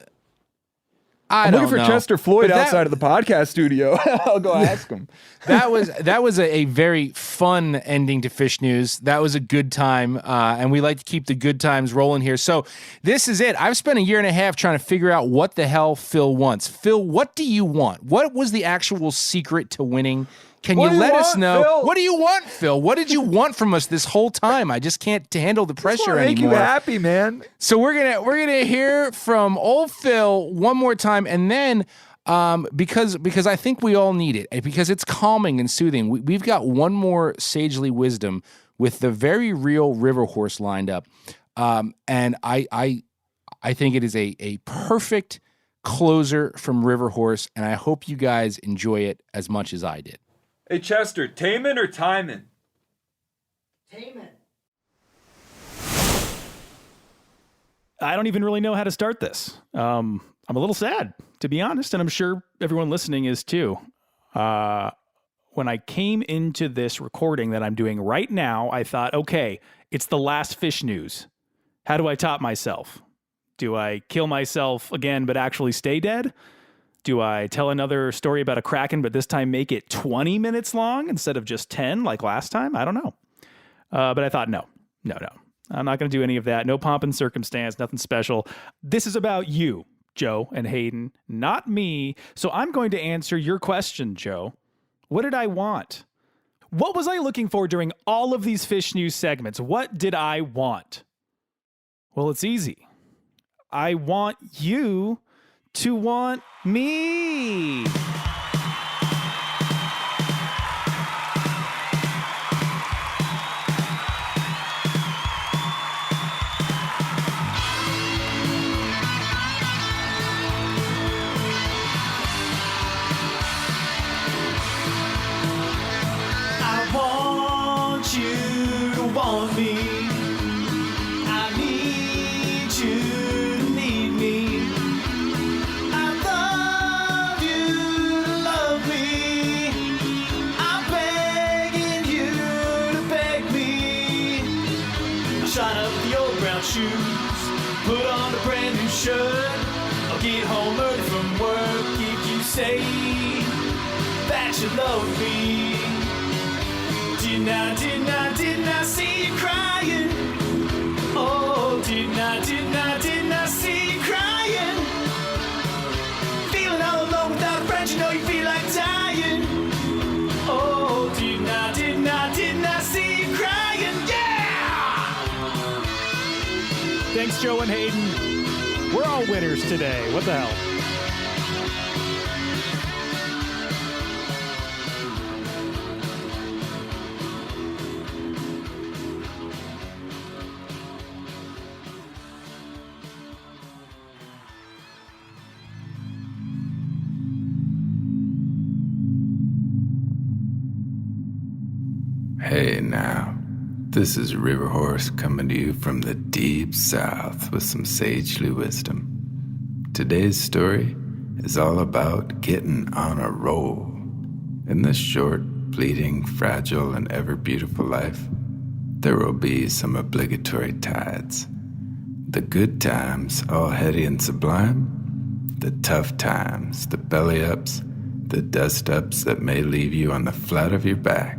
I'm looking for Chester Floyd outside of the podcast studio. I'll go ask him. That was a very fun ending to fish news. That was a good time, and we like to keep the good times rolling here. So this is it. I've spent a year and a half trying to figure out what the hell Phil wants. Phil, what do you want? What was the actual secret to winning Can What you do you let us want, know? Phil? What do you want, Phil? What did you want from us this whole time? I just can't handle the pressure Make anymore. you happy, man. So we're gonna hear from old Phil one more time, and then because I think we all need it, because it's calming and soothing. We've got one more sagely wisdom with the very real river horse lined up, and I think it is a perfect closer from River Horse, and I hope you guys enjoy it as much as I did. Hey, Chester, Taman or Timon? Taman. I don't even really know how to start this. I'm a little sad, to be honest, and I'm sure everyone listening is too. When I came into this recording that I'm doing right now, I thought, okay, it's the last fish news. How do I top myself? Do I kill myself again but actually stay dead? Do I tell another story about a kraken but this time make it 20 minutes long instead of just 10 like last time? I don't know. But I thought, no. I'm not going to do any of that. No pomp and circumstance, nothing special. This is about you, Joe and Hayden, not me. So I'm going to answer your question, Joe. What did I want? What was I looking for during all of these fish news segments? What did I want? Well, it's easy. I want you to want me. I want you to want me. I need you to need me. I love you to love me. I'm begging you to beg me. I'll shine up the old brown shoes, put on a brand new shirt. I'll get home early from work if you say that you love me. Didn't I see you crying? Oh, didn't I see you crying? Feeling all alone without a friend, you know you feel like dying. Oh, didn't I see you crying? Yeah! Thanks, Joe and Hayden. We're all winners today. What the hell? Hey now, this is River Horse coming to you from the deep south with some sagely wisdom. Today's story is all about getting on a roll. In this short, fleeting, fragile, and ever beautiful life, there will be some obligatory tides. The good times, all heady and sublime, the tough times, the belly-ups, the dust-ups that may leave you on the flat of your back.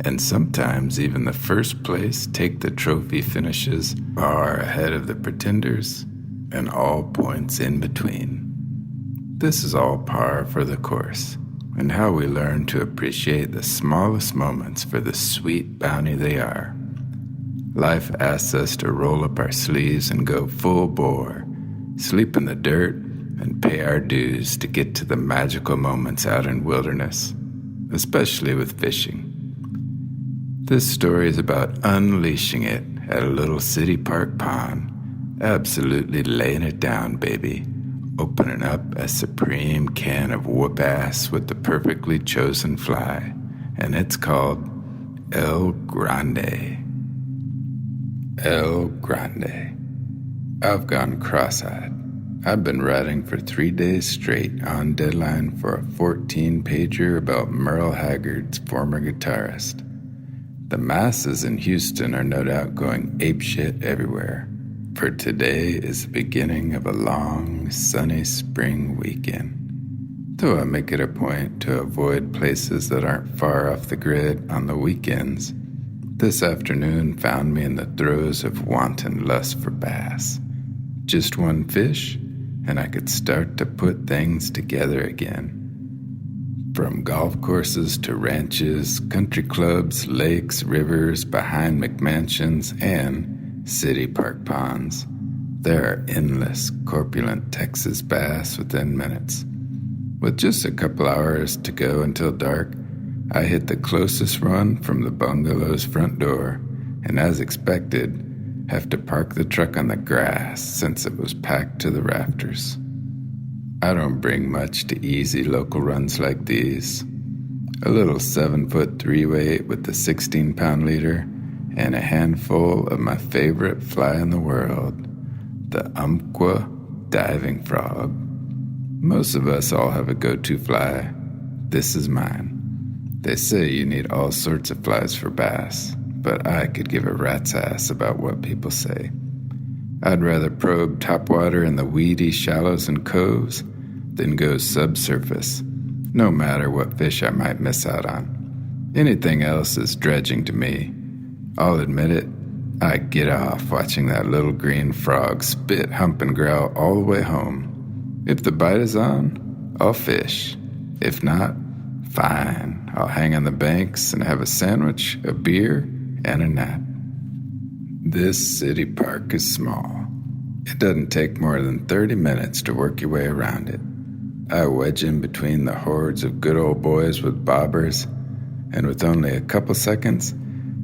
And sometimes even the first place take the trophy finishes far ahead of the pretenders and all points in between. This is all par for the course, and how we learn to appreciate the smallest moments for the sweet bounty they are. Life asks us to roll up our sleeves and go full bore, sleep in the dirt, and pay our dues to get to the magical moments out in wilderness, especially with fishing. This story is about unleashing it at a little city park pond, absolutely laying it down, baby, opening up a supreme can of whoop-ass with the perfectly chosen fly, and it's called El Grande. El Grande. I've gone cross-eyed. I've been writing for 3 days straight on deadline for a 14-pager about Merle Haggard's former guitarist. The masses in Houston are no doubt going apeshit everywhere, for today is the beginning of a long, sunny spring weekend. Though I make it a point to avoid places that aren't far off the grid on the weekends, this afternoon found me in the throes of wanton lust for bass. Just one fish, and I could start to put things together again. From golf courses to ranches, country clubs, lakes, rivers, behind McMansions, and city park ponds, there are endless, corpulent Texas bass within minutes. With just a couple hours to go until dark, I hit the closest run from the bungalow's front door, and as expected, have to park the truck on the grass since it was packed to the rafters. I don't bring much to easy local runs like these. A little 7-foot 3-weight with the 16-pound leader and a handful of my favorite fly in the world, the Umpqua diving frog. Most of us all have a go-to fly. This is mine. They say you need all sorts of flies for bass, but I could give a rat's ass about what people say. I'd rather probe topwater in the weedy shallows and coves than go subsurface, no matter what fish I might miss out on. Anything else is dredging to me. I'll admit it, I get off watching that little green frog spit, hump, and growl all the way home. If the bite is on, I'll fish. If not, fine. I'll hang on the banks and have a sandwich, a beer, and a nap. This city park is small. It doesn't take more than 30 minutes to work your way around it. I wedge in between the hordes of good old boys with bobbers, and with only a couple seconds,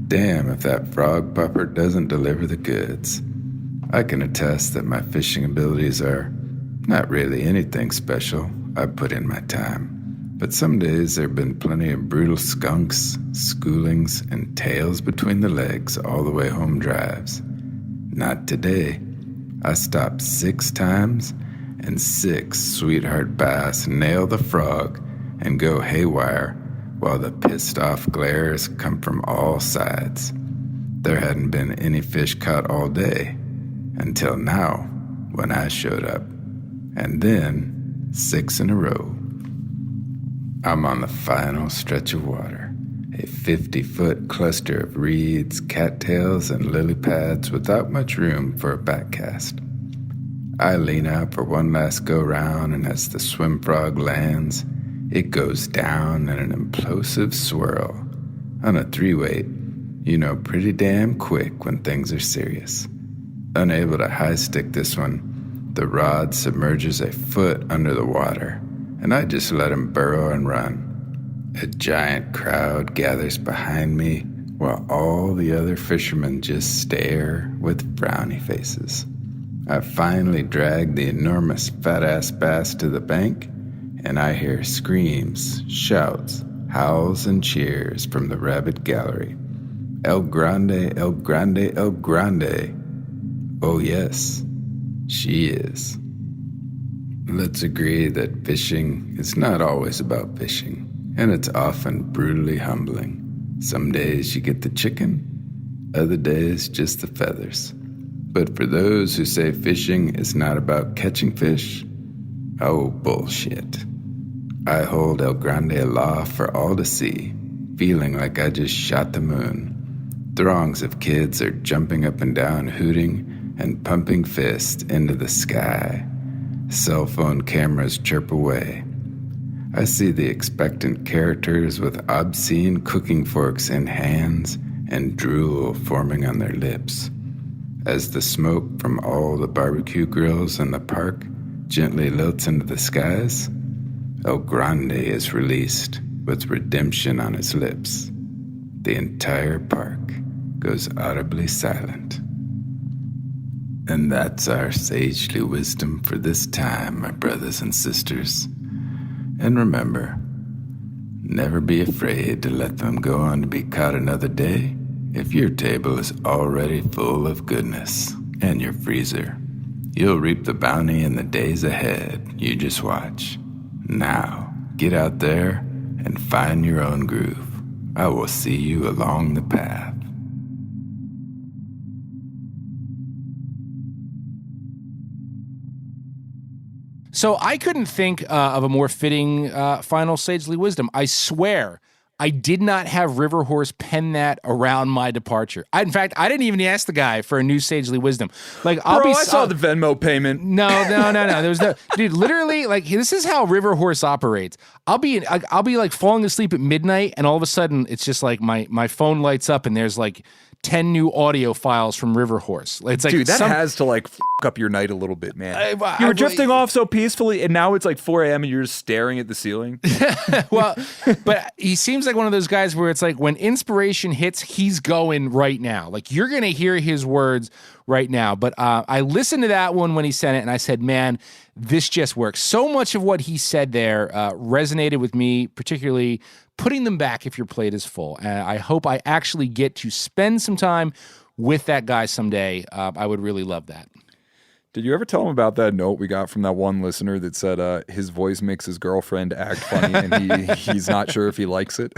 damn if that frog pupper doesn't deliver the goods. I can attest that my fishing abilities are not really anything special. I put in my time. But some days there have been plenty of brutal skunks, schoolings, and tails between the legs all the way home drives. Not today. I stopped 6 times, and 6 sweetheart bass nail the frog and go haywire while the pissed-off glares come from all sides. There hadn't been any fish caught all day, until now, when I showed up. And then, 6 in a row. I'm on the final stretch of water, a 50-foot cluster of reeds, cattails, and lily pads without much room for a backcast. I lean out for one last go-round, and as the swim frog lands, it goes down in an implosive swirl. On a 3-weight, you know pretty damn quick when things are serious. Unable to high-stick this one, the rod submerges a foot under the water, and I just let him burrow and run. A giant crowd gathers behind me while all the other fishermen just stare with frowny faces. I finally drag the enormous fat-ass bass to the bank, and I hear screams, shouts, howls, and cheers from the rabid gallery. El Grande, El Grande, El Grande. Oh yes, she is. Let's agree that fishing is not always about fishing, and it's often brutally humbling. Some days you get the chicken, other days just the feathers. But for those who say fishing is not about catching fish, oh, bullshit. I hold El Grande aloft for all to see, feeling like I just shot the moon. Throngs of kids are jumping up and down, hooting and pumping fists into the sky. Cell phone cameras chirp away. I see the expectant characters with obscene cooking forks in hands and drool forming on their lips. As the smoke from all the barbecue grills in the park gently lilts into the skies, El Grande is released with redemption on his lips. The entire park goes audibly silent. And that's our sagely wisdom for this time, my brothers and sisters. And remember, never be afraid to let them go on to be caught another day if your table is already full of goodness and your freezer. You'll reap the bounty in the days ahead. You just watch. Now, get out there and find your own groove. I will see you along the path. So I couldn't think of a more fitting final sagely wisdom. I swear I did not have River Horse pen that around my departure. In fact, I didn't even ask the guy for a new sagely wisdom. Like, I saw the Venmo payment. No. There was no, dude. Literally, like, this is how River Horse operates. I'll be like falling asleep at midnight, and all of a sudden, it's just like my phone lights up, and there's like 10 new audio files from River Horse. It's like, dude, that has to like f up your night a little bit, man. You were I- drifting off so peacefully, and now it's like 4 a.m. and you're just staring at the ceiling. Well, but he seems like one of those guys where it's like when inspiration hits, he's going right now. Like, you're going to hear his words right now. But I listened to that one when he sent it, and I said, man, this just works. So much of what he said there resonated with me, particularly putting them back if your plate is full. And I hope I actually get to spend some time with that guy someday. I would really love that. Did you ever tell him about that note we got from that one listener that said his voice makes his girlfriend act funny and he's not sure if he likes it?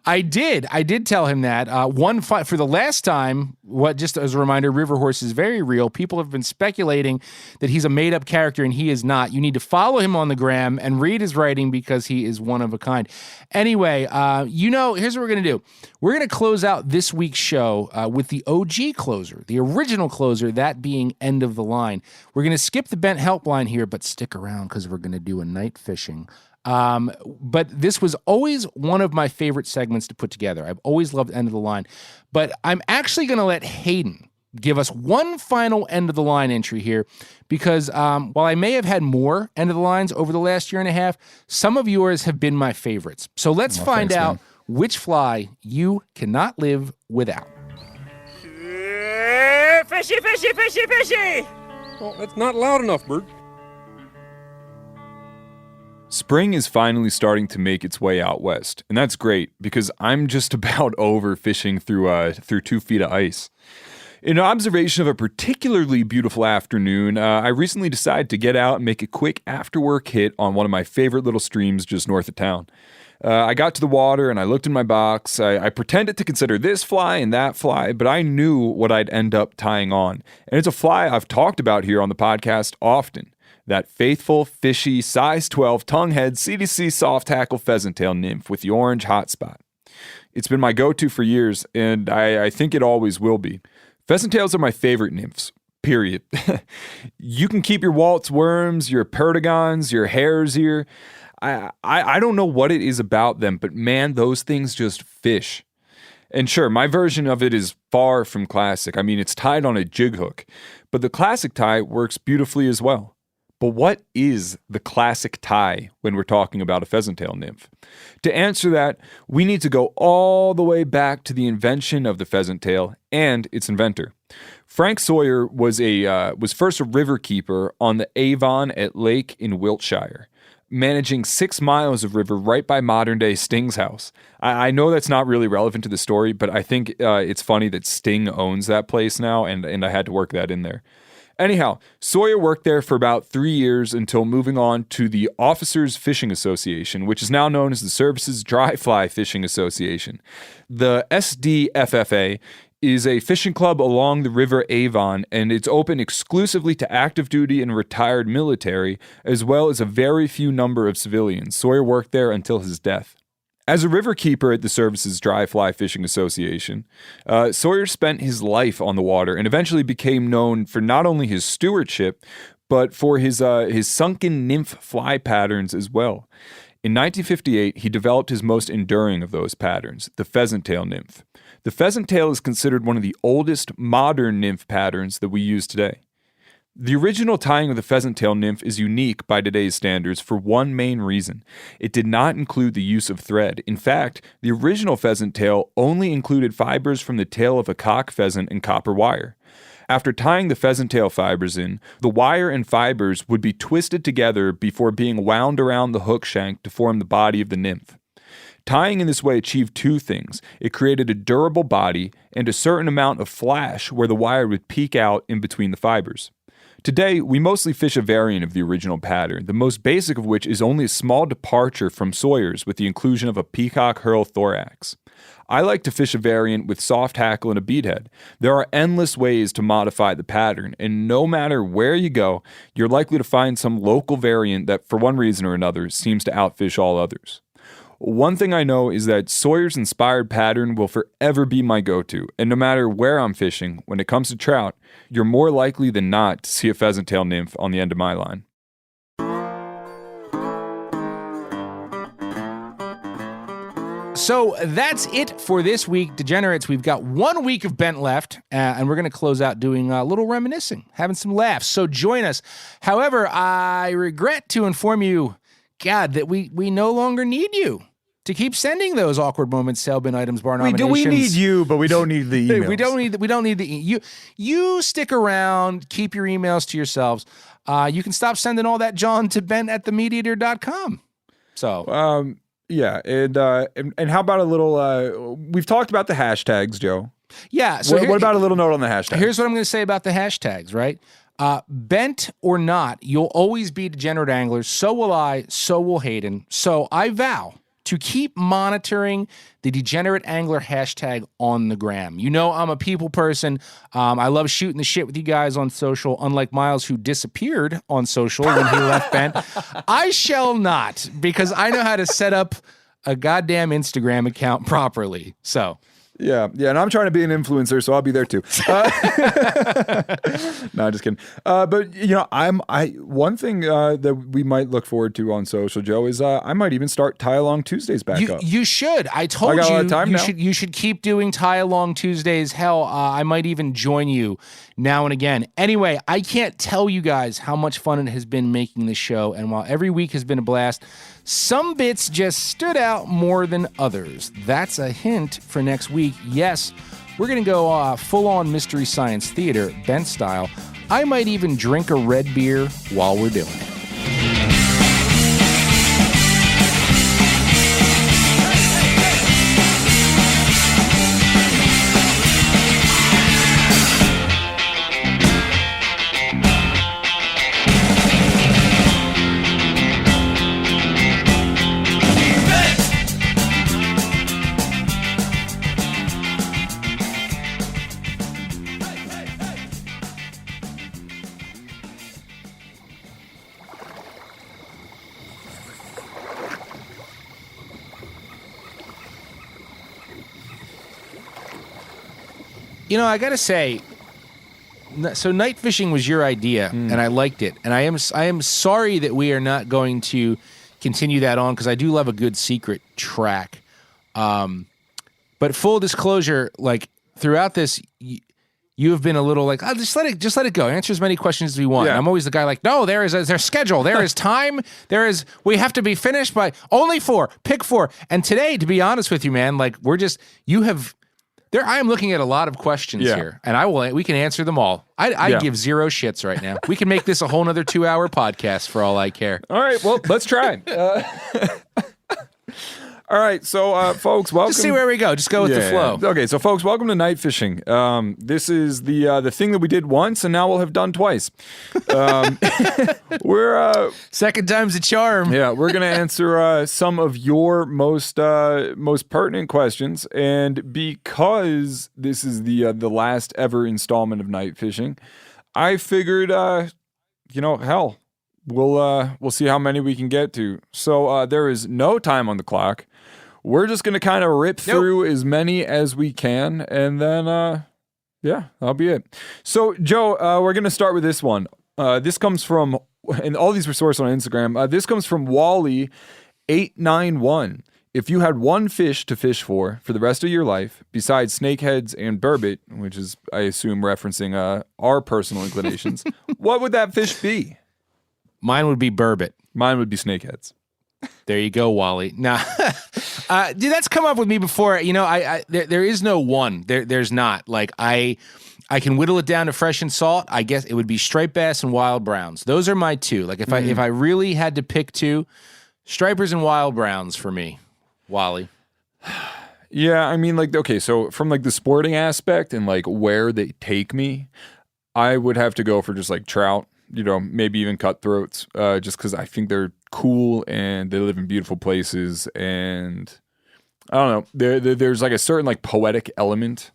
I did tell him that. For the last time, just as a reminder, River Horse is very real. People have been speculating that he's a made-up character, and he is not. You need to follow him on the gram and read his writing because he is one of a kind. Anyway, here's what we're going to do. We're going to close out this week's show with the OG closer, the original closer, that being End of the Line. We're going to skip the Bent Helpline here, but stick around because we're going to do a night fishing. But this was always one of my favorite segments to put together. I've always loved End of the Line. But I'm actually going to let Hayden give us one final End of the Line entry here because while I may have had more End of the Lines over the last year and a half, some of yours have been my favorites. So let's find out which fly you cannot live without. Fishy, fishy, fishy, fishy! Oh, that's not loud enough, Bert. Spring is finally starting to make its way out west, and that's great because I'm just about over fishing through 2 feet of ice. In observation of a particularly beautiful afternoon, I recently decided to get out and make a quick after-work hit on one of my favorite little streams just north of town. I got to the water and I looked in my box. I pretended to consider this fly and that fly, but I knew what I'd end up tying on. And it's a fly I've talked about here on the podcast often. That faithful, fishy, size 12, tongue-head, CDC soft hackle pheasant tail nymph with the orange hotspot. It's been my go-to for years, and I think it always will be. Pheasant tails are my favorite nymphs, period. You can keep your Waltz worms, your perdigons, your hare's ear. I don't know what it is about them, but man, those things just fish. And sure, my version of it is far from classic. I mean, it's tied on a jig hook, but the classic tie works beautifully as well. But what is the classic tie when we're talking about a pheasant tail nymph? To answer that, we need to go all the way back to the invention of the pheasant tail and its inventor. Frank Sawyer was first a river keeper on the Avon at Lake in Wiltshire, managing 6 miles of river right by modern-day Sting's house. I know that's not really relevant to the story, but I think it's funny that Sting owns that place now, and I had to work that in there. Anyhow, Sawyer worked there for about 3 years until moving on to the Officers Fishing Association, which is now known as the Services Dry Fly Fishing Association. The SDFFA is a fishing club along the River Avon, and it's open exclusively to active duty and retired military, as well as a very few number of civilians. Sawyer worked there until his death. As a river keeper at the Services Dry Fly Fishing Association, Sawyer spent his life on the water and eventually became known for not only his stewardship, but for his sunken nymph fly patterns as well. In 1958, he developed his most enduring of those patterns, the pheasant tail nymph. The pheasant tail is considered one of the oldest modern nymph patterns that we use today. The original tying of the pheasant tail nymph is unique by today's standards for one main reason. It did not include the use of thread. In fact, the original pheasant tail only included fibers from the tail of a cock pheasant and copper wire. After tying the pheasant tail fibers in, the wire and fibers would be twisted together before being wound around the hook shank to form the body of the nymph. Tying in this way achieved two things. It created a durable body and a certain amount of flash where the wire would peek out in between the fibers. Today, we mostly fish a variant of the original pattern, the most basic of which is only a small departure from Sawyer's with the inclusion of a peacock herl thorax. I like to fish a variant with soft hackle and a beadhead. There are endless ways to modify the pattern, and no matter where you go, you're likely to find some local variant that, for one reason or another, seems to outfish all others. One thing I know is that Sawyer's inspired pattern will forever be my go-to, and no matter where I'm fishing, when it comes to trout, you're more likely than not to see a pheasant tail nymph on the end of my line. So that's it for this week, Degenerates. We've got 1 week of Bent left, and we're going to close out doing a little reminiscing, having some laughs. So join us. However, I regret to inform you, God, that we no longer need you to keep sending those awkward moments, sale bin items, bar nominations. We need you, but we don't need the emails. we don't need the you stick around, keep your emails to yourselves. You can stop sending all that John to ben@themediator.com. So yeah, and how about a little we've talked about the hashtags, Joe. Yeah, so what about a little note on the hashtags? Here's what I'm going to say about the hashtags, right? Bent or not, you'll always be degenerate anglers. So will I, so will Hayden. So I vow to keep monitoring the degenerate angler hashtag on the gram. You know I'm a people person. I love shooting the shit with you guys on social, unlike Miles, who disappeared on social when he left Bent. I shall not, because I know how to set up a goddamn Instagram account properly. So... Yeah, and I'm trying to be an influencer, so I'll be there too. No, just kidding. But one thing that we might look forward to on social, Joe, is I might even start tie along Tuesdays back up. You should. I told got a lot of you time now. You should keep doing tie along Tuesdays. Hell, I might even join you now and again. Anyway, I can't tell you guys how much fun it has been making this show, and while every week has been a blast, some bits just stood out more than others. That's a hint for next week. Yes, we're going to go full-on Mystery Science Theater, Bent style. I might even drink a red beer while we're doing it. You know, I got to say, so night fishing was your idea, and I liked it. And I am sorry that we are not going to continue that on, because I do love a good secret track. But full disclosure, like throughout this, you have been a little like, oh, just let it go. Answer as many questions as we want. Yeah. I'm always the guy like, no, there's schedule, there is time, we have to be finished by only 4. Pick 4. And today, to be honest with you, man, like I am looking at a lot of questions here, and we can answer them all. I give zero shits right now. We can make this a whole nother 2-hour podcast for all I care. All right, well, let's try. All right, so folks, welcome. Just see where we go. Just go with the flow. Okay, so folks, welcome to night fishing. This is the thing that we did once, and now we'll have done twice. We're second time's a charm. Yeah, we're gonna answer some of your most pertinent questions, and because this is the last ever installment of night fishing, I figured, hell, we'll see how many we can get to. So there is no time on the clock. We're just going to kind of rip through as many as we can, and then, that'll be it. So, Joe, we're going to start with this one. This comes from, and all these were sourced on Instagram. This comes from Wally891. If you had one fish to fish for the rest of your life, besides snakeheads and burbot, which is, I assume, referencing our personal inclinations, what would that fish be? Mine would be burbot. Mine would be snakeheads. There you go, Wally. Now, dude, that's come up with me before. You know, there is no one. There's not. Like, I can whittle it down to fresh and salt. I guess it would be striped bass and wild browns. Those are my 2. Like, if I really had to pick 2, stripers and wild browns for me, Wally. Yeah, I mean, like, okay, so from like the sporting aspect and like where they take me, I would have to go for just like trout. Maybe even cutthroats, just because I think they're cool and they live in beautiful places. And I don't know, there's like a certain like poetic element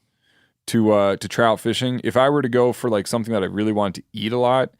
to trout fishing. If I were to go for like something that I really want to eat a lot,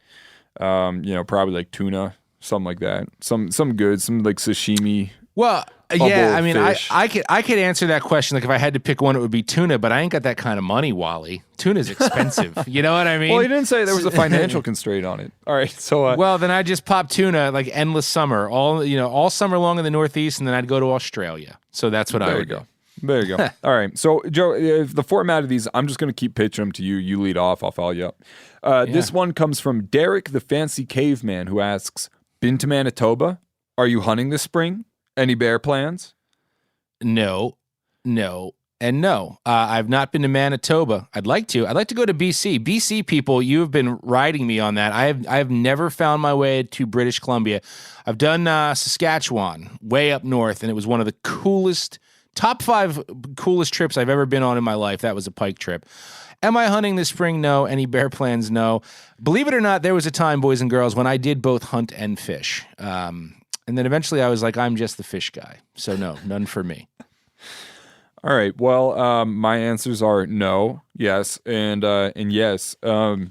probably like tuna, something like that. Some good, some like sashimi. Well, Yeah, I mean, I could answer that question. Like if I had to pick one, it would be tuna, but I ain't got that kind of money, Wally. Tuna's expensive. You know what I mean? Well, he didn't say there was a financial constraint on it. All right, so well, then I just pop tuna like endless summer, all summer long in the Northeast, and then I'd go to Australia. So that's what I would go. There you go. All right. So, Joe, if the format of these, I'm just going to keep pitching them to you. You lead off. I'll follow you up. This one comes from Derek the Fancy Caveman, who asks, been to Manitoba? Are you hunting this spring? Any bear plans? No, and no. I've not been to Manitoba. I'd like to. I'd like to go to BC. BC people, you have been riding me on that. I have never found my way to British Columbia. I've done Saskatchewan, way up north, and it was one of the top 5 coolest trips I've ever been on in my life. That was a pike trip. Am I hunting this spring? No. Any bear plans? No. Believe it or not, there was a time, boys and girls, when I did both hunt and fish. And then eventually I was like, I'm just the fish guy. So no, none for me. All right. Well, my answers are no, yes, and yes. I've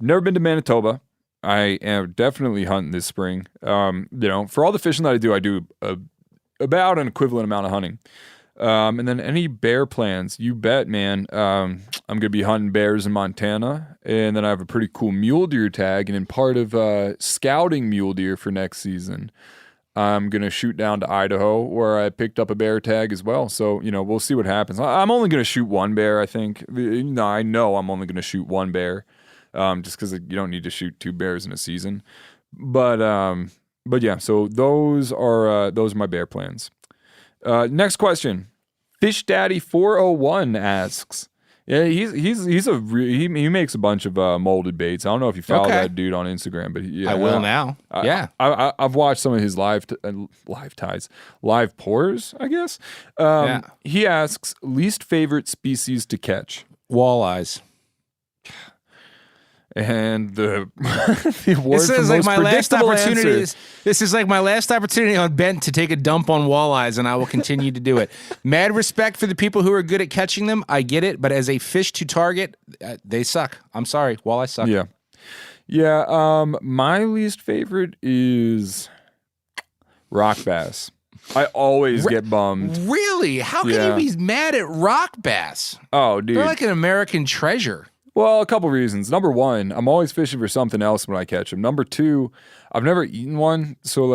never been to Manitoba. I am definitely hunting this spring. For all the fishing that I do about an equivalent amount of hunting. And then any bear plans, you bet, man. I'm going to be hunting bears in Montana, and then I have a pretty cool mule deer tag, and in part of scouting mule deer for next season, I'm going to shoot down to Idaho where I picked up a bear tag as well. So, we'll see what happens. I'm only going to shoot one bear, I think. I know I'm only going to shoot one bear just because you don't need to shoot 2 bears in a season. But yeah, so those are my bear plans. Next question. Fish Daddy 401 asks. Yeah, he makes a bunch of molded baits. I don't know if you follow that dude on Instagram, but I will now. Yeah, I've watched some of his live pours, I guess. He asks, least favorite species to catch? Walleyes. And the award this for is most like my last predictable opportunity. answer. This is like my last opportunity on Bent to take a dump on walleyes, and I will continue to do it. Mad respect for the people who are good at catching them. I get it, but as a fish to target, they suck. I'm sorry, walleyes suck. Yeah. My least favorite is rock bass. I always get bummed. Really? How can you be mad at rock bass? Oh, dude, they're like an American treasure. Well, a couple reasons. Number one, I'm always fishing for something else when I catch them. Number two, I've never eaten one, so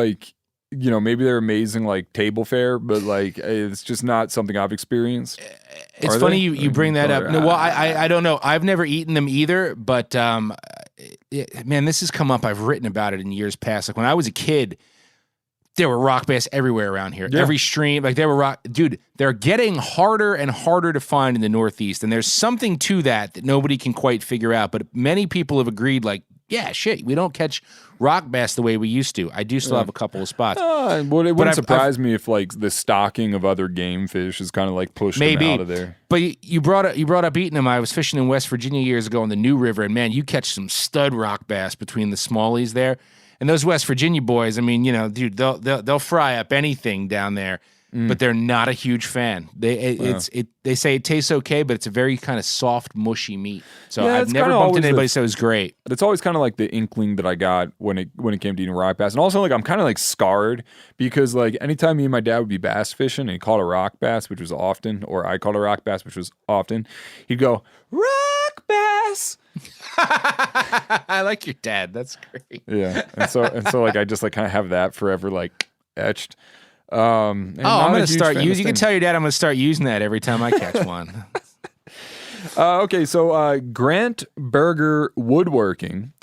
maybe they're amazing like table fare, but it's just not something I've experienced. It's funny you bring that up. No, well, I don't know. I've never eaten them either, but man, this has come up. I've written about it in years past. Like when I was a kid, there were rock bass everywhere around here. Yeah. Every stream, there were dude, they're getting harder and harder to find in the Northeast. And there's something to that nobody can quite figure out. But many people have agreed, we don't catch rock bass the way we used to. I do still have a couple of spots. It wouldn't surprise me if the stocking of other game fish is kind of pushed them out of there. But you brought up eating them. I was fishing in West Virginia years ago on the New River, and man, you catch some stud rock bass between the smallies there. And those West Virginia boys, I mean, dude, they'll fry up anything down there, but they're not a huge fan. They say it tastes okay, but it's a very kind of soft, mushy meat. So I've never bumped into anybody who said it was great. It's always kind of the inkling that I got when it came to eating rock bass, and also I'm kind of scarred because anytime me and my dad would be bass fishing and he caught a rock bass, which was often, or I caught a rock bass, which was often, he'd go rock bass. I like your dad. That's great. Yeah, and so I just kind of have that forever etched. I'm going to start using. You can tell your dad I'm going to start using that every time I catch one. Okay, so Grant Berger Woodworking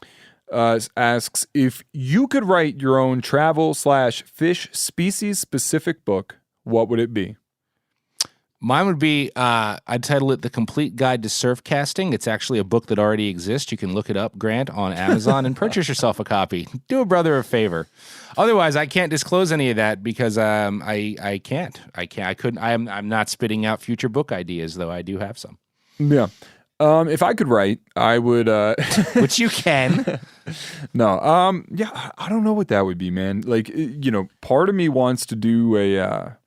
asks if you could write your own travel/fish species specific book, what would it be? Mine would be, I'd title it The Complete Guide to Surf Casting. It's actually a book that already exists. You can look it up, Grant, on Amazon and purchase yourself a copy. Do a brother a favor. Otherwise, I can't disclose any of that because I can't. I couldn't. I'm not spitting out future book ideas, though I do have some. Yeah. If I could write, I would. Which you can. No. Yeah. I don't know what that would be, man. Part of me wants to do a.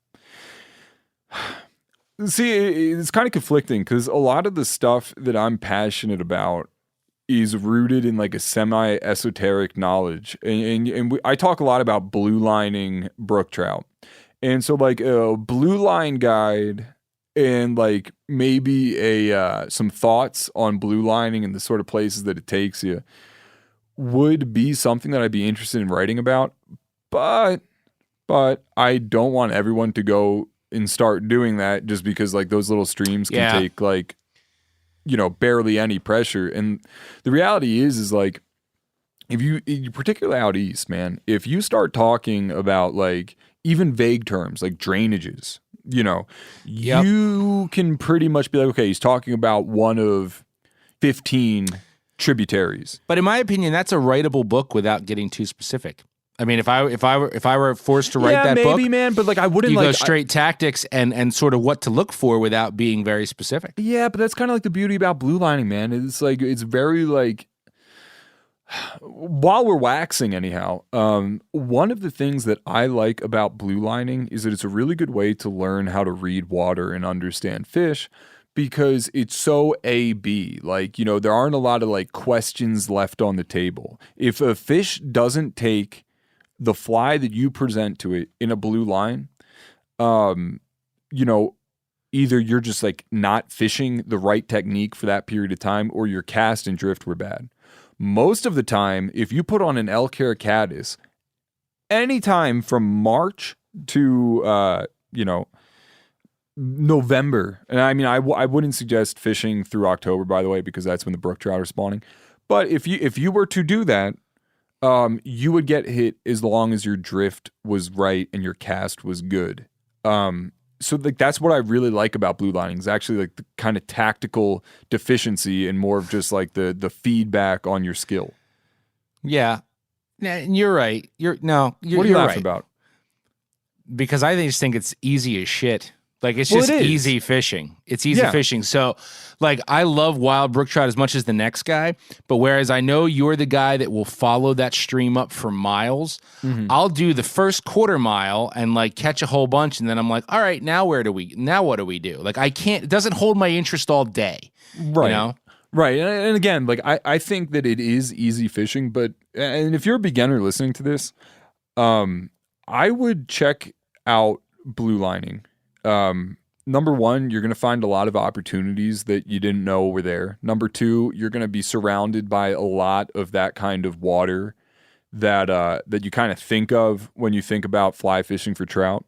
See, it's kind of conflicting because a lot of the stuff that I'm passionate about is rooted in a semi-esoteric knowledge. And I talk a lot about blue lining brook trout. And so like a blue line guide and like maybe some thoughts on blue lining and the sort of places that it takes you would be something that I'd be interested in writing about. But I don't want everyone to go and start doing that just because like those little streams can take like, barely any pressure. And the reality is like, if you particularly out east, man, if you start talking about like even vague terms like drainages, you can pretty much be like, okay, he's talking about one of 15 tributaries. But in my opinion, that's a writable book without getting too specific. I mean, if I were forced to write that book, man, but like I wouldn't you like go straight tactics and sort of what to look for without being very specific. Yeah, but that's kind of like the beauty about blue lining, man. It's like it's very like while we're waxing anyhow, one of the things that I like about blue lining is that it's a really good way to learn how to read water and understand fish because it's so A-B. Like, there aren't a lot of like questions left on the table. If a fish doesn't take the fly that you present to it in a blue line, either you're just like not fishing the right technique for that period of time or your cast and drift were bad. Most of the time, if you put on an elk hair caddis, anytime from March to, November, and I mean, I wouldn't suggest fishing through October, by the way, because that's when the brook trout are spawning. But if you were to do that, you would get hit as long as your drift was right and your cast was good. So like that's what I really like about blue lining is actually like the kind of tactical deficiency and more of just like the feedback on your skill. Yeah, you're right. What are you laughing right. about? Because I just think it's easy as shit. Like it's just easy fishing. It's easy fishing. So like I love wild brook trout as much as the next guy, but whereas I know you're the guy that will follow that stream up for miles, I'll do the first quarter mile and like catch a whole bunch and then I'm like, all right, now what do we do? Like it doesn't hold my interest all day. Right. Right. And again, like I think that it is easy fishing, and if you're a beginner listening to this, I would check out blue lining. Number one, you're going to find a lot of opportunities that you didn't know were there. Number two, you're going to be surrounded by a lot of that kind of water that you kind of think of when you think about fly fishing for trout.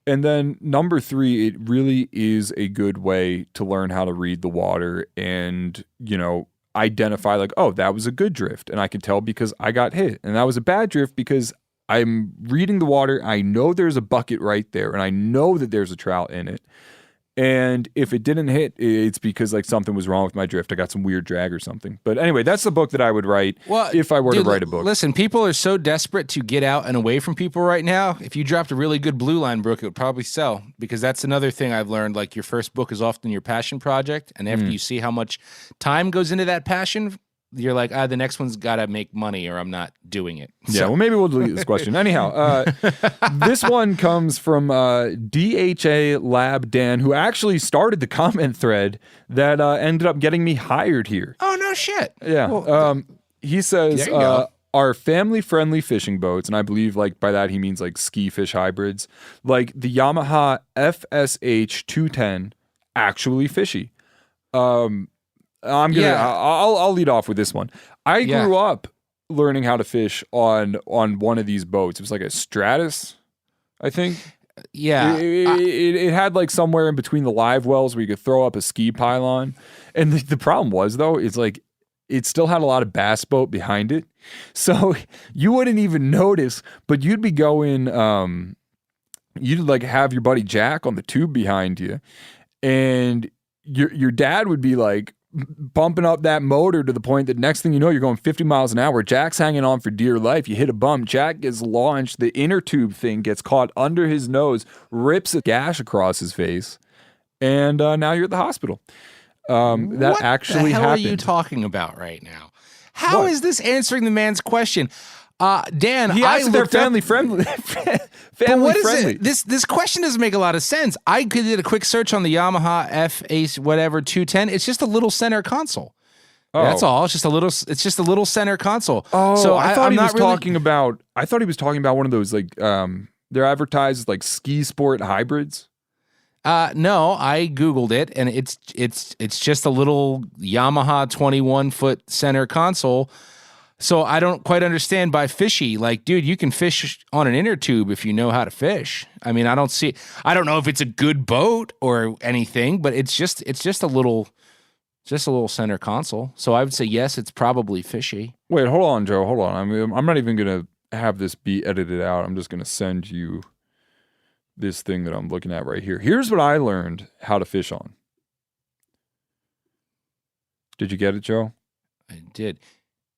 And then number three, it really is a good way to learn how to read the water and, identify like, oh, that was a good drift. And I can tell because I got hit. And that was a bad drift because I'm reading the water. I know there's a bucket right there, and I know that there's a trout in it. And if it didn't hit, it's because like something was wrong with my drift. I got some weird drag or something. But anyway, that's the book that I would write if I were to write a book. Listen, people are so desperate to get out and away from people right now. If you dropped a really good blue line book, it would probably sell because that's another thing I've learned. Like your first book is often your passion project. And after you see how much time goes into that passion, you're like, the next one's got to make money or I'm not doing it. Yeah, well, maybe we'll delete this question. Anyhow, this one comes from DHA Lab Dan, who actually started the comment thread that ended up getting me hired here. Oh, no shit. Yeah. Well, he says, are family-friendly fishing boats, and I believe like by that he means like ski fish hybrids, like the Yamaha FSH 210, actually fishy? I'll lead off with this one. I grew up learning how to fish on one of these boats. It was like a Stratus, I think. Yeah. It had like somewhere in between the live wells where you could throw up a ski pylon. And the problem was though, it's like it still had a lot of bass boat behind it. So you wouldn't even notice, but you'd be going, you'd like have your buddy Jack on the tube behind you. And your dad would be like, bumping up that motor to the point that next thing you know, you're going 50 miles an hour. Jack's hanging on for dear life. You hit a bump. Jack gets launched. The inner tube thing gets caught under his nose, rips a gash across his face, and now you're at the hospital. That actually happened. What the hell are you talking about right now? How is this answering the man's question? Dan, he asked if they're family friendly. Family friendly. This question doesn't make a lot of sense. I did a quick search on the Yamaha F-Ace whatever 210. It's just a little center console. Oh. That's all. It's just a little center console. Oh, so I thought he was talking about one of those like They're advertised as like ski sport hybrids. No, I Googled it, and it's just a little Yamaha 21-foot center console. So I don't quite understand by fishy. Like, dude, you can fish on an inner tube if you know how to fish. I mean, I don't know if it's a good boat or anything, but it's just a little center console. So I would say yes, it's probably fishy. Wait, hold on, Joe. Hold on. I mean, I'm not even gonna have this be edited out. I'm just gonna send you this thing that I'm looking at right here. Here's what I learned how to fish on. Did you get it, Joe? I did.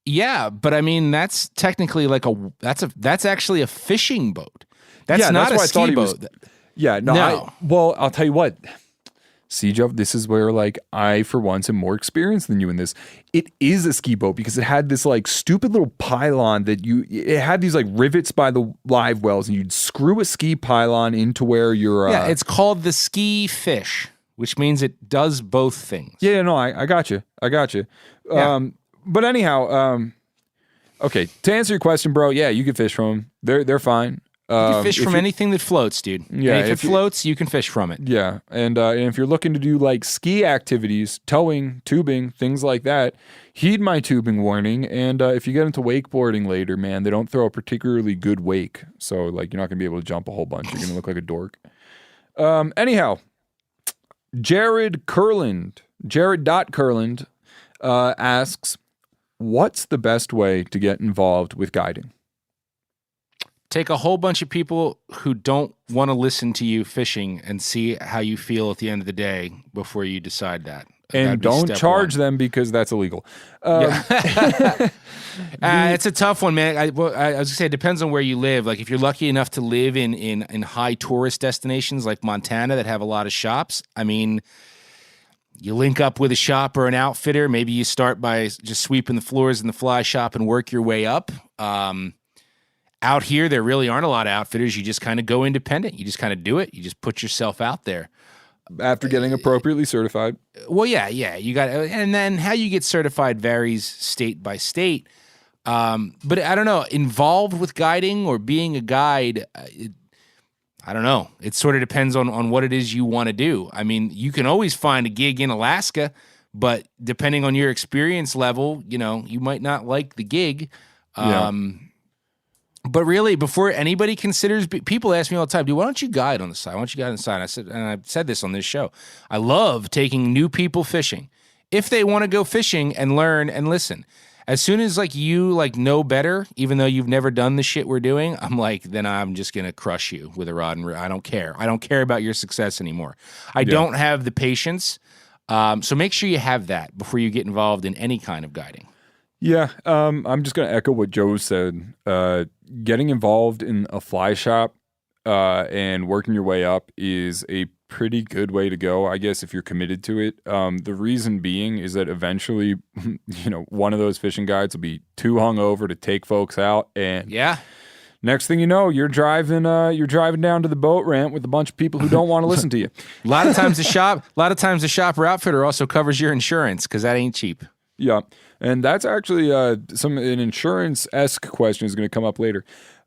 Yeah, but I mean that's technically like that's actually a fishing boat. That's not a ski boat. Well, I'll tell you what. See, Joe, this is where like I for once am more experienced than you in this. It is a ski boat because it had this like stupid little pylon it had these like rivets by the live wells, and you'd screw a ski pylon into where you're it's called the ski fish, which means it does both things. Yeah, no, I got you. Yeah. But anyhow, okay, to answer your question, bro, yeah, you can fish from them. They're fine. You can fish from anything that floats, dude. Yeah, and if it floats, you can fish from it. Yeah, and if you're looking to do like ski activities, towing, tubing, things like that, heed my tubing warning. And if you get into wakeboarding later, man, they don't throw a particularly good wake. So like you're not going to be able to jump a whole bunch. You're going to look like a dork. Anyhow, Jared.Curland asks, what's the best way to get involved with guiding? Take a whole bunch of people who don't want to listen to you fishing and see how you feel at the end of the day before you decide that. And don't charge them because that's illegal. It's a tough one, man. I was going to say, it depends on where you live. Like if you're lucky enough to live in high tourist destinations like Montana that have a lot of shops, I mean, you link up with a shop or an outfitter. Maybe you start by just sweeping the floors in the fly shop and work your way up. Out here, there really aren't a lot of outfitters. You just kind of go independent. You just kind of do it. You just put yourself out there. After getting appropriately certified. Well, yeah. You got, and then how you get certified varies state by state. But I don't know, involved with guiding or being a guide, I don't know. It sort of depends on what it is you want to do. I mean, you can always find a gig in Alaska, but depending on your experience level, you might not like the gig. But really, before anybody considers, people ask me all the time, dude, why don't you guide on the side? Why don't you guide on the side? And I've said this on this show. I love taking new people fishing. If they want to go fishing and learn and listen, as soon as you know better, even though you've never done the shit we're doing, then I'm just going to crush you with a rod and reel. I don't care. I don't care about your success anymore. I don't have the patience. So make sure you have that before you get involved in any kind of guiding. Yeah, I'm just going to echo what Joe said. Getting involved in a fly shop and working your way up is a pretty good way to go, I guess, if you're committed to it. The reason being is that eventually, one of those fishing guides will be too hungover to take folks out, and next thing you know, you're driving down to the boat ramp with a bunch of people who don't want to listen to you. A lot of times the shop or outfitter also covers your insurance because that ain't cheap. Yeah, and that's actually an insurance-esque question is going to come up later.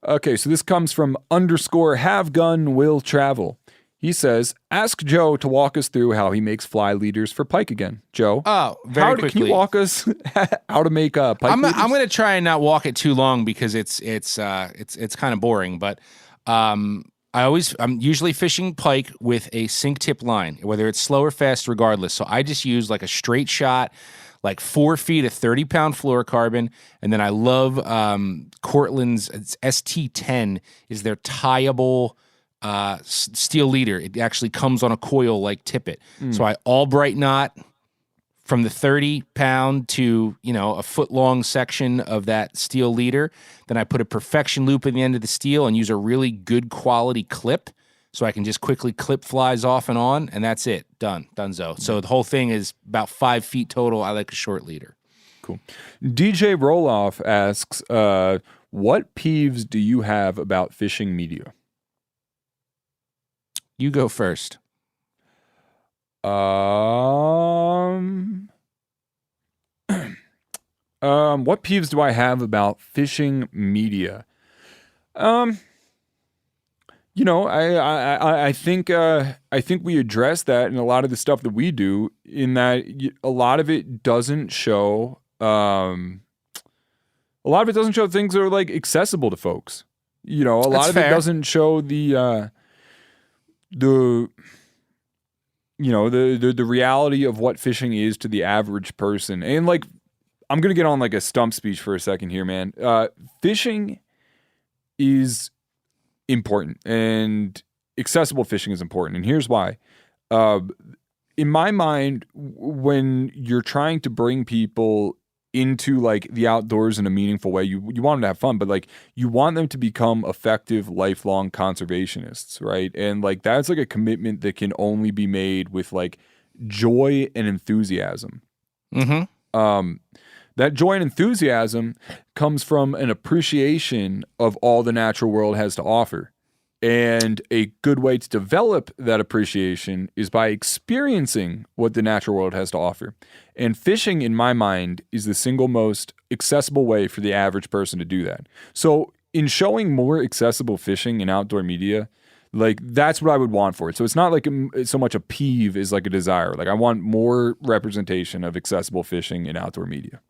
Okay, so this comes from _HaveGunWillTravel. He says, ask Joe to walk us through how he makes fly leaders for pike again. Joe? Oh, very quickly. Can you walk us how to make pike leaders? I'm going to try and not walk it too long because it's kind of boring, but I'm usually fishing pike with a sink tip line, whether it's slow or fast, regardless. So I just use like a straight shot, like 4 feet of 30-pound fluorocarbon. And then I love Cortland's ST10 is their tieable steel leader. It actually comes on a coil like tippet. So I Albright knot from the 30-pound to, a foot-long section of that steel leader. Then I put a perfection loop in the end of the steel and use a really good quality clip so I can just quickly clip flies off and on, and that's it. Donezo. So the whole thing is about 5 feet total. I like a short leader. Cool. DJ Roloff asks, what peeves do you have about fishing media? You go first. What peeves do I have about fishing media? I think we address that in a lot of the stuff that we do. In that a lot of it doesn't show. A lot of it doesn't show things that are like accessible to folks. A lot of it doesn't show the reality of what fishing is to the average person. And like, I'm gonna get on like a stump speech for a second here, man. Fishing is important, and accessible fishing is important, and here's why. In my mind, when you're trying to bring people into like the outdoors in a meaningful way, you want them to have fun, but like you want them to become effective lifelong conservationists, right? And like that's like a commitment that can only be made with like joy and enthusiasm. That joy and enthusiasm comes from an appreciation of all the natural world has to offer. And a good way to develop that appreciation is by experiencing what the natural world has to offer. And fishing, in my mind, is the single most accessible way for the average person to do that. So in showing more accessible fishing in outdoor media, like that's what I would want for it. So it's not like so much a peeve as like a desire. Like I want more representation of accessible fishing in outdoor media.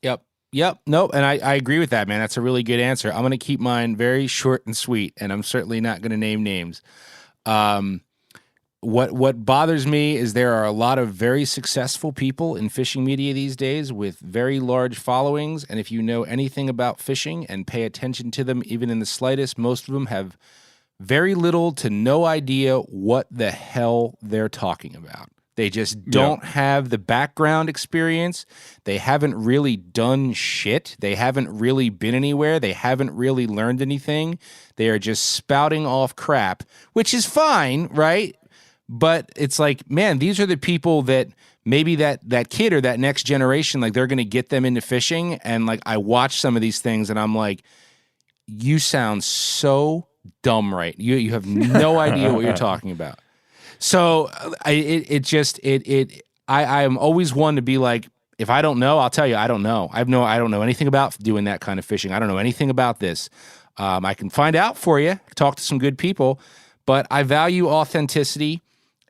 Yep. Nope. And I agree with that, man. That's a really good answer. I'm going to keep mine very short and sweet, and I'm certainly not going to name names. What bothers me is there are a lot of very successful people in fishing media these days with very large followings. And if you know anything about fishing and pay attention to them, even in the slightest, most of them have very little to no idea what the hell they're talking about. They just don't have the background experience. They haven't really done shit. They haven't really been anywhere. They haven't really learned anything. They are just spouting off crap, which is fine, right? But it's like, man, these are the people that maybe that kid or that next generation, like they're going to get them into fishing. And like I watch some of these things and I'm like, you sound so dumb, right? You have no idea what you're talking about. So I am always one to be like, if I don't know, I'll tell you I don't know. I don't know anything about doing that kind of fishing. I don't know anything about this. I can find out for you, talk to some good people, but I value authenticity,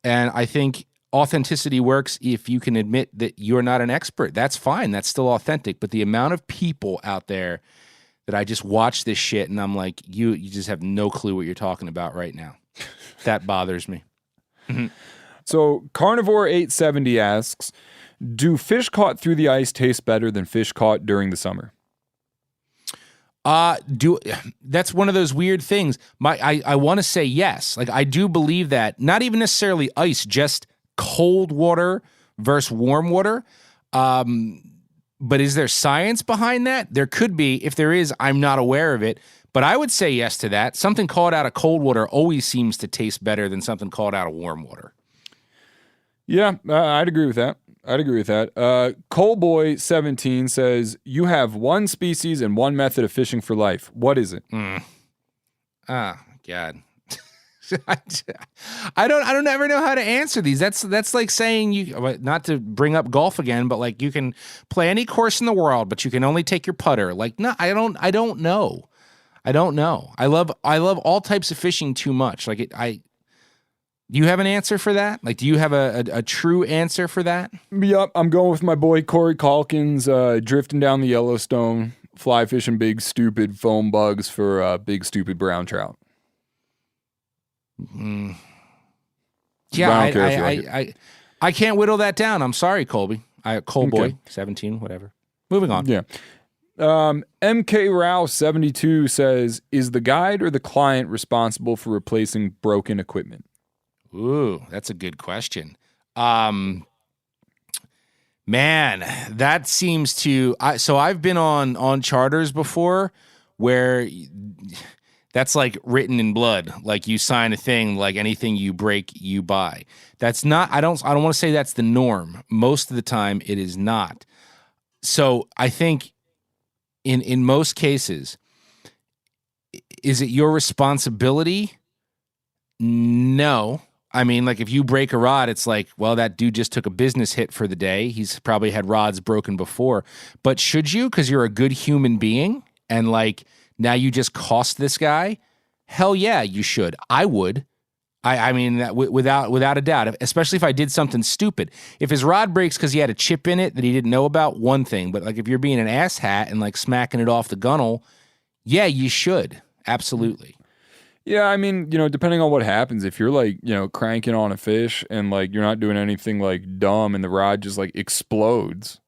and I think authenticity works if you can admit that you're not an expert. That's fine. That's still authentic. But the amount of people out there that I just watch this shit and I'm like, you just have no clue what you're talking about right now. That bothers me. Mm-hmm. So Carnivore 870 asks, do fish caught through the ice taste better than fish caught during the summer? That's one of those weird things. I want to say yes. Like I do believe that, not even necessarily ice, just cold water versus warm water. But is there science behind that? There could be. If there is, I'm not aware of it. But I would say yes to that. Something caught out of cold water always seems to taste better than something caught out of warm water. Yeah, I'd agree with that. Coalboy 17 says, you have one species and one method of fishing for life. What is it? God. I don't ever know how to answer these. That's like saying you, not to bring up golf again, but like you can play any course in the world, but you can only take your putter. Like, no, I don't know. I don't know. I love all types of fishing too much. Like do you have an answer for that? Like, do you have a true answer for that? Yep. I'm going with my boy, Corey Calkins, drifting down the Yellowstone, fly fishing big, stupid foam bugs for big, stupid brown trout. Yeah, I can't whittle that down. I'm sorry, Colby. Coalboy 17, whatever. Moving on. Yeah. MK Rao 72 says, is the guide or the client responsible for replacing broken equipment? Ooh, that's a good question. Man, that seems to. So I've been on charters before where that's like written in blood. Like you sign a thing, like anything you break, you buy. That's not. I don't want to say that's the norm. Most of the time, it is not. So I think in most cases, is it your responsibility? No. I mean, like if you break a rod, it's like, well, that dude just took a business hit for the day. He's probably had rods broken before. But should you? Because you're a good human being and like now you just cost this guy? Hell yeah, you should. I would. I mean, without a doubt, especially if I did something stupid. If his rod breaks because he had a chip in it that he didn't know about, one thing. But like if you're being an asshat and like smacking it off the gunnel, yeah, you should. Absolutely. Yeah, I mean, you know, depending on what happens, if you're like, you know, cranking on a fish and like you're not doing anything like dumb and the rod just like explodes,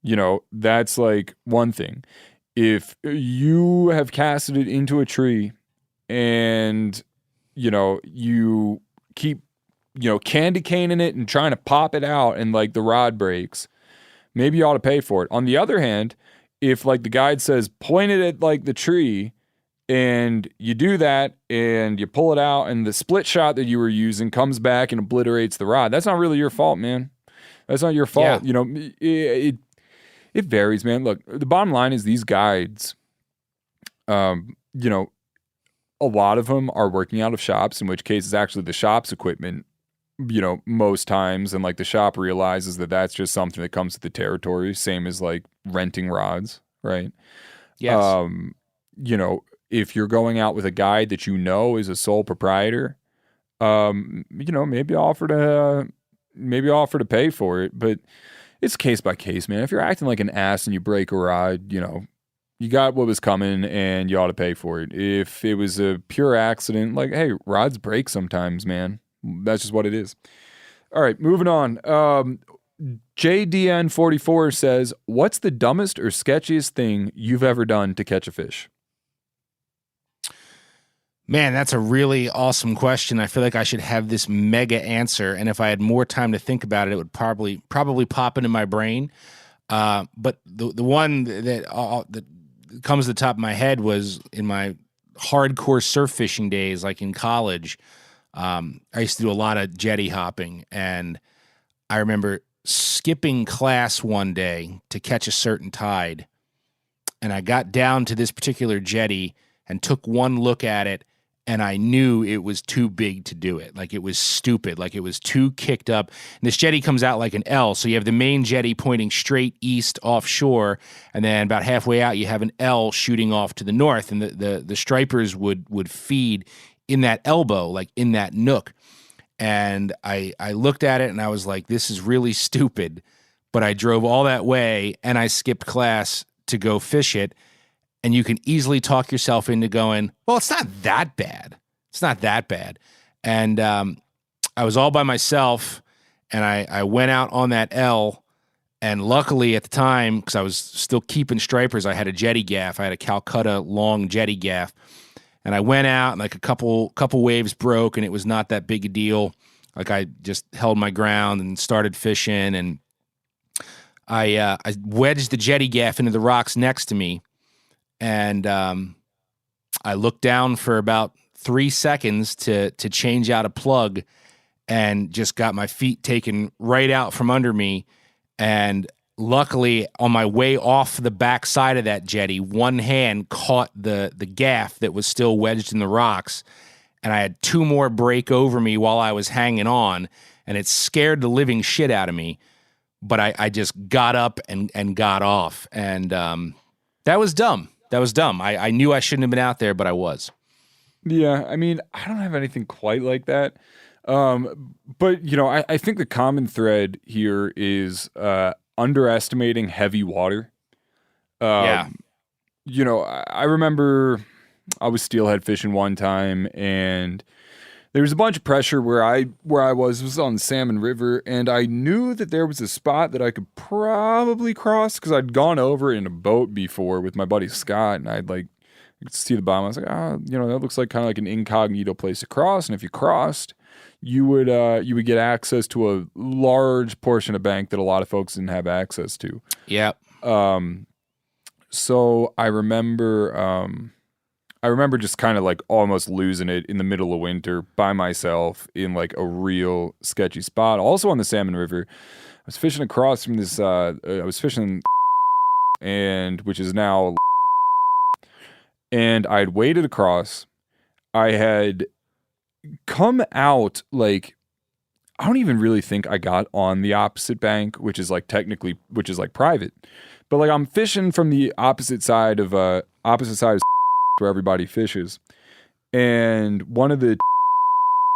you know, that's like one thing. If you have casted it into a tree and, you know, you keep, you know, candy caning it and trying to pop it out and like the rod breaks, maybe you ought to pay for it. On the other hand, if like the guide says point it at like the tree and you do that and you pull it out and the split shot that you were using comes back and obliterates the rod, that's not really your fault, man. That's not your fault. Yeah. You know, it varies, man. Look, the bottom line is these guides, you know, a lot of them are working out of shops, in which case it's actually the shop's equipment, you know, most times. And like the shop realizes that that's just something that comes with the territory, same as like renting rods, right? Yes. You know, if you're going out with a guide that you know is a sole proprietor, you know, maybe offer to pay for it, but it's case by case, man. If you're acting like an ass and you break a rod, you know, you got what was coming and you ought to pay for it. If it was a pure accident, like, hey, rods break sometimes, man. That's just what it is. All right, moving on. JDN44 says, what's the dumbest or sketchiest thing you've ever done to catch a fish? Man, that's a really awesome question. I feel like I should have this mega answer, and if I had more time to think about it, it would probably pop into my brain. But the one that comes to the top of my head was in my hardcore surf fishing days, like in college. I used to do a lot of jetty hopping, and I remember skipping class one day to catch a certain tide, and I got down to this particular jetty and took one look at it, and I knew it was too big to do it. Like it was stupid. Like it was too kicked up. And this jetty comes out like an L. So you have the main jetty pointing straight east offshore. And then about halfway out, you have an L shooting off to the north. And the stripers would feed in that elbow, like in that nook. And I looked at it and I was like, this is really stupid. But I drove all that way and I skipped class to go fish it. And you can easily talk yourself into going, well, it's not that bad. It's not that bad. And I was all by myself, and I went out on that L, and luckily at the time, because I was still keeping stripers, I had a jetty gaff. I had a Calcutta long jetty gaff. And I went out, and like a couple waves broke, and it was not that big a deal. Like I just held my ground and started fishing, and I wedged the jetty gaff into the rocks next to me. And I looked down for about 3 seconds to change out a plug and just got my feet taken right out from under me. And luckily, on my way off the back side of that jetty, one hand caught the gaff that was still wedged in the rocks. And I had two more break over me while I was hanging on. And it scared the living shit out of me. But I just got up and got off. And that was dumb. That was dumb. I knew I shouldn't have been out there, but I was. Yeah, I mean, I don't have anything quite like that. But, you know, I think the common thread here is underestimating heavy water. Yeah. You know, I remember I was steelhead fishing one time, and there was a bunch of pressure where I was on the Salmon River, and I knew that there was a spot that I could probably cross because I'd gone over in a boat before with my buddy Scott, and I could see the bottom. I was like, you know, that looks like kind of like an incognito place to cross, and if you crossed, you would get access to a large portion of bank that a lot of folks didn't have access to. Yep. So I remember just kind of like almost losing it in the middle of winter by myself in like a real sketchy spot. Also on the Salmon River, I was fishing across from this, I was fishing and which is now, and I had waded across. I had come out like, I don't even really think I got on the opposite bank, which is like private, but like I'm fishing from the opposite side of where everybody fishes. And one of the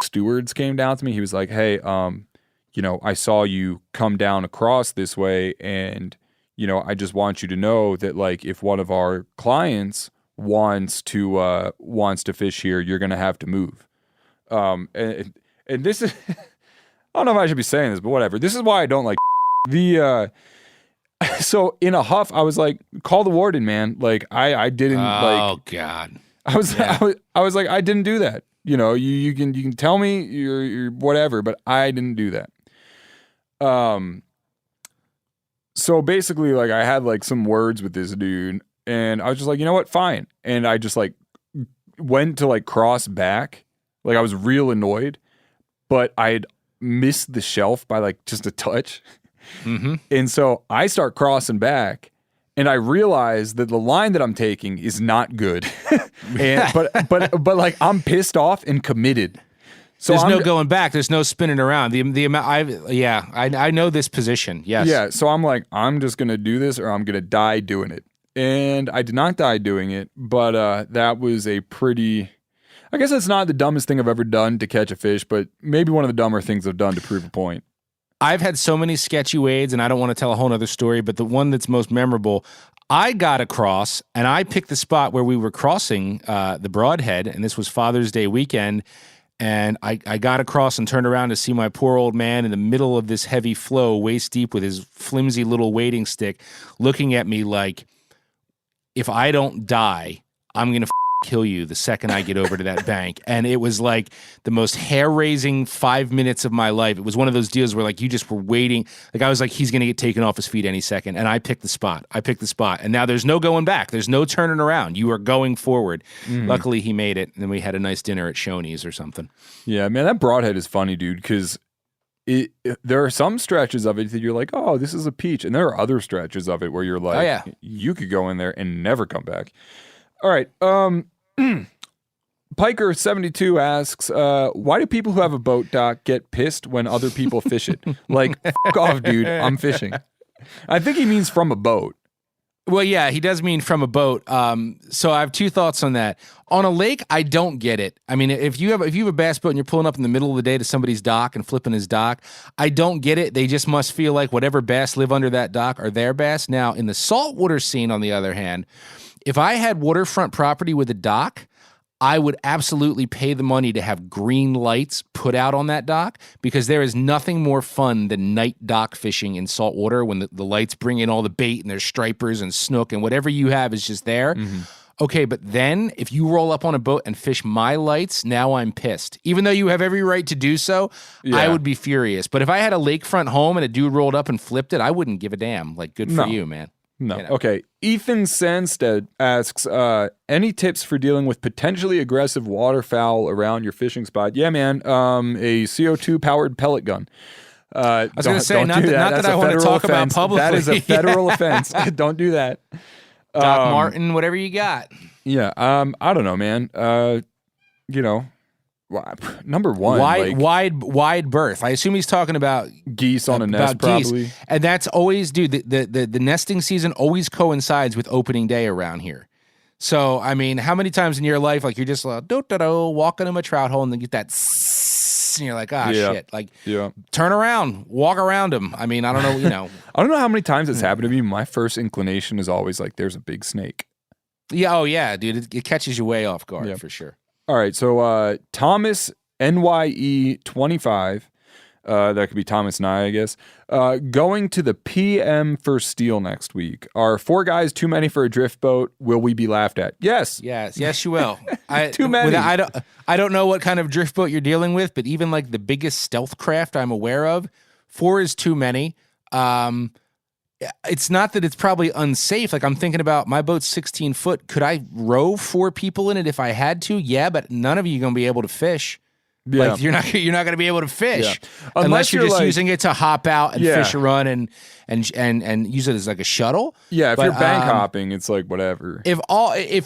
stewards came down to me. He was like, hey, I saw you come down across this way, and, I just want you to know that, like, if one of our clients wants to fish here, you're going to have to move. And this is, I don't know if I should be saying this, but whatever. This is why I don't like so in a huff, I was like, call the warden, man. Like, I didn't Oh, God. I was like, I didn't do that. You can tell me you're whatever, but I didn't do that. So basically, like, I had like some words with this dude, and I was just like, you know what, fine. And I just like went to like cross back, like I was real annoyed, but I had missed the shelf by like just a touch, and so I start crossing back. And I realize that the line that I'm taking is not good, but like I'm pissed off and committed. So there's no going back. There's no spinning around. The amount I know this position. Yes. Yeah. So I'm like, I'm just gonna do this, or I'm gonna die doing it. And I did not die doing it, but that was a pretty. I guess that's not the dumbest thing I've ever done to catch a fish, but maybe one of the dumber things I've done to prove a point. I've had so many sketchy wades, and I don't want to tell a whole other story, but the one that's most memorable, I got across, and I picked the spot where we were crossing the Broadhead, and this was Father's Day weekend, and I got across and turned around to see my poor old man in the middle of this heavy flow, waist deep with his flimsy little wading stick, looking at me like, if I don't die, I'm going to kill you the second I get over to that bank. And it was like the most hair-raising 5 minutes of my life. It was one of those deals where like you just were waiting. Like I was like, he's going to get taken off his feet any second. And I picked the spot. And now there's no going back. There's no turning around. You are going forward. Luckily he made it. And then we had a nice dinner at Shoney's or something. Yeah, man, that Broadhead is funny, dude, because there are some stretches of it that you're like, oh, this is a peach. And there are other stretches of it where you're like, oh, yeah. You could go in there and never come back. All right. Piker72 asks, why do people who have a boat dock get pissed when other people fish it? Like, fuck off, dude. I'm fishing. I think he means from a boat. Well, yeah, he does mean from a boat. So I have two thoughts on that. On a lake, I don't get it. I mean, if you have a bass boat and you're pulling up in the middle of the day to somebody's dock and flipping his dock, I don't get it. They just must feel like whatever bass live under that dock are their bass. Now, in the saltwater scene, on the other hand, if I had waterfront property with a dock, I would absolutely pay the money to have green lights put out on that dock, because there is nothing more fun than night dock fishing in saltwater when the lights bring in all the bait and there's stripers and snook and whatever you have is just there. Okay, but then if you roll up on a boat and fish my lights, now I'm pissed. Even though you have every right to do so, I would be furious. But if I had a lakefront home and a dude rolled up and flipped it, I wouldn't give a damn. Like, good for you, man. No. You know. Okay. Ethan Sandstead asks, any tips for dealing with potentially aggressive waterfowl around your fishing spot? Yeah, man. A CO2 powered pellet gun. I was going to say, not that I want to talk about publicly. That is a federal offense. Don't do that. Doc Martin, whatever you got. Yeah. I don't know, man. Number one, wide berth. I assume he's talking about geese on a nest, probably. Geese. And that's always, dude. The nesting season always coincides with opening day around here. So I mean, how many times in your life, like you're just like walking in a trout hole and then get that, and you're like, shit, like turn around, walk around them. I mean, I don't know, I don't know how many times it's happened to me. My first inclination is always like, there's a big snake. Yeah. Oh yeah, dude. It catches you way off guard for sure. All right, so Thomas NYE25, that could be Thomas Nye, I guess, going to the PM for steel next week. Are 4 guys too many for a drift boat? Will we be laughed at? Yes, you will. Too many. I don't know what kind of drift boat you're dealing with, but even like the biggest stealth craft I'm aware of, 4 is too many. It's not that it's probably unsafe. Like I'm thinking about my boat's 16 foot. Could I row 4 people in it if I had to? Yeah, but none of you are going to be able to fish. Yeah. Like you're not going to be able to fish unless you're just like, using it to hop out and fish a run and use it as like a shuttle. Yeah, if you're bank hopping, it's like whatever. If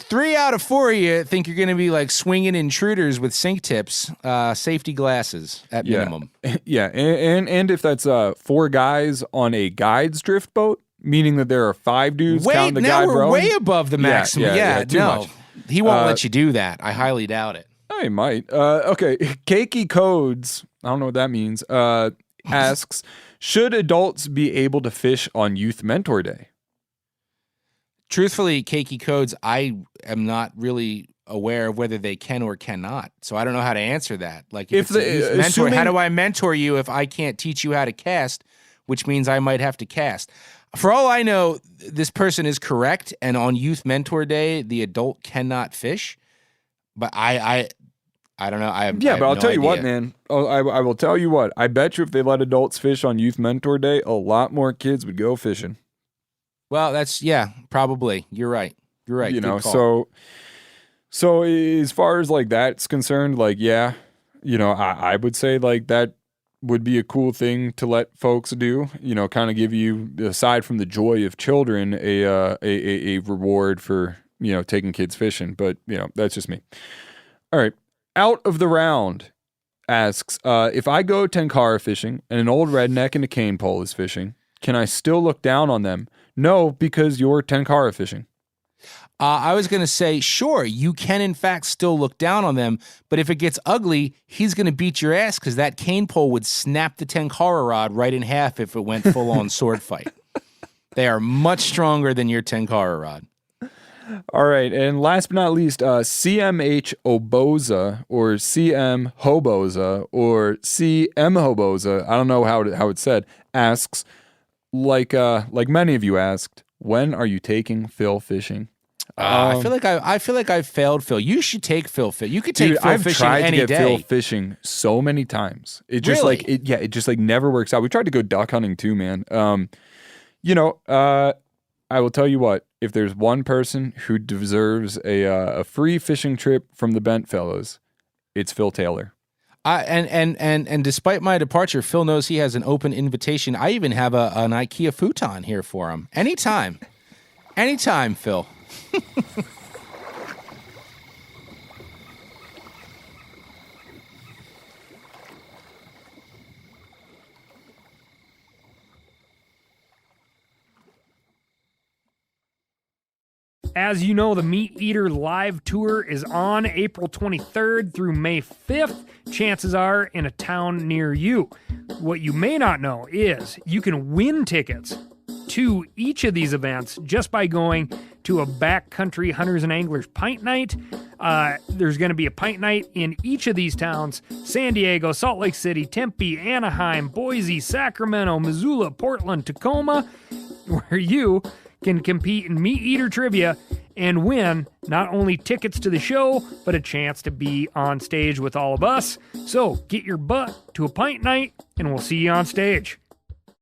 3 out of 4 of you think you're going to be like swinging intruders with sink tips, safety glasses at minimum. Yeah, and if that's 4 guys on a guide's drift boat, meaning that there are 5 dudes counting the guide rowing. Now we're way above the maximum. Yeah, too much. He won't let you do that. I highly doubt it. It might. Okay. Keiki Codes, I don't know what that means, asks, should adults be able to fish on Youth Mentor Day? Truthfully, Keiki Codes, I am not really aware of whether they can or cannot. So I don't know how to answer that. Like, if it's a youth mentor, how do I mentor you if I can't teach you how to cast, which means I might have to cast? For all I know, this person is correct, and on Youth Mentor Day, the adult cannot fish. But I don't know. But I'll tell you what, man. I will tell you what. I bet you if they let adults fish on Youth Mentor Day, a lot more kids would go fishing. Well, probably. You're right. You're right. You know, so as far as like that's concerned, like, yeah, you know, I would say like that would be a cool thing to let folks do, you know, kind of give you, aside from the joy of children, a reward for, you know, taking kids fishing. But, you know, that's just me. All right. Out of the Round asks, if I go tenkara fishing and an old redneck in a cane pole is fishing, can I still look down on them? No, because you're tenkara fishing. I was going to say, sure, you can in fact still look down on them, but if it gets ugly, he's going to beat your ass because that cane pole would snap the tenkara rod right in half if it went full-on sword fight. They are much stronger than your tenkara rod. All right, and last but not least, CMH Oboza or CM Hoboza or CM Hoboza, I don't know how it's said, asks, like many of you asked, when are you taking Phil fishing? I feel like I've failed Phil. You should take Phil fishing. You could take Phil I've fishing tried any to get day. Phil fishing so many times. It just Really? it just like never works out. We tried to go duck hunting too, man. You know, I will tell you what. If there's one person who deserves a free fishing trip from the Bent Fellows, it's Phil Taylor. And despite my departure, Phil knows he has an open invitation. I even have an IKEA futon here for him. Anytime, Phil. As you know, the Meat Eater live tour is on April 23rd through May 5th. Chances are in a town near you. What you may not know is you can win tickets to each of these events just by going to a backcountry hunters and anglers pint night. There's going to be a pint night in each of these towns: San Diego, Salt Lake City, Tempe, Anaheim, Boise, Sacramento, Missoula, Portland, Tacoma, where you can compete in Meat Eater trivia and win not only tickets to the show, but a chance to be on stage with all of us. So get your butt to a pint night and we'll see you on stage.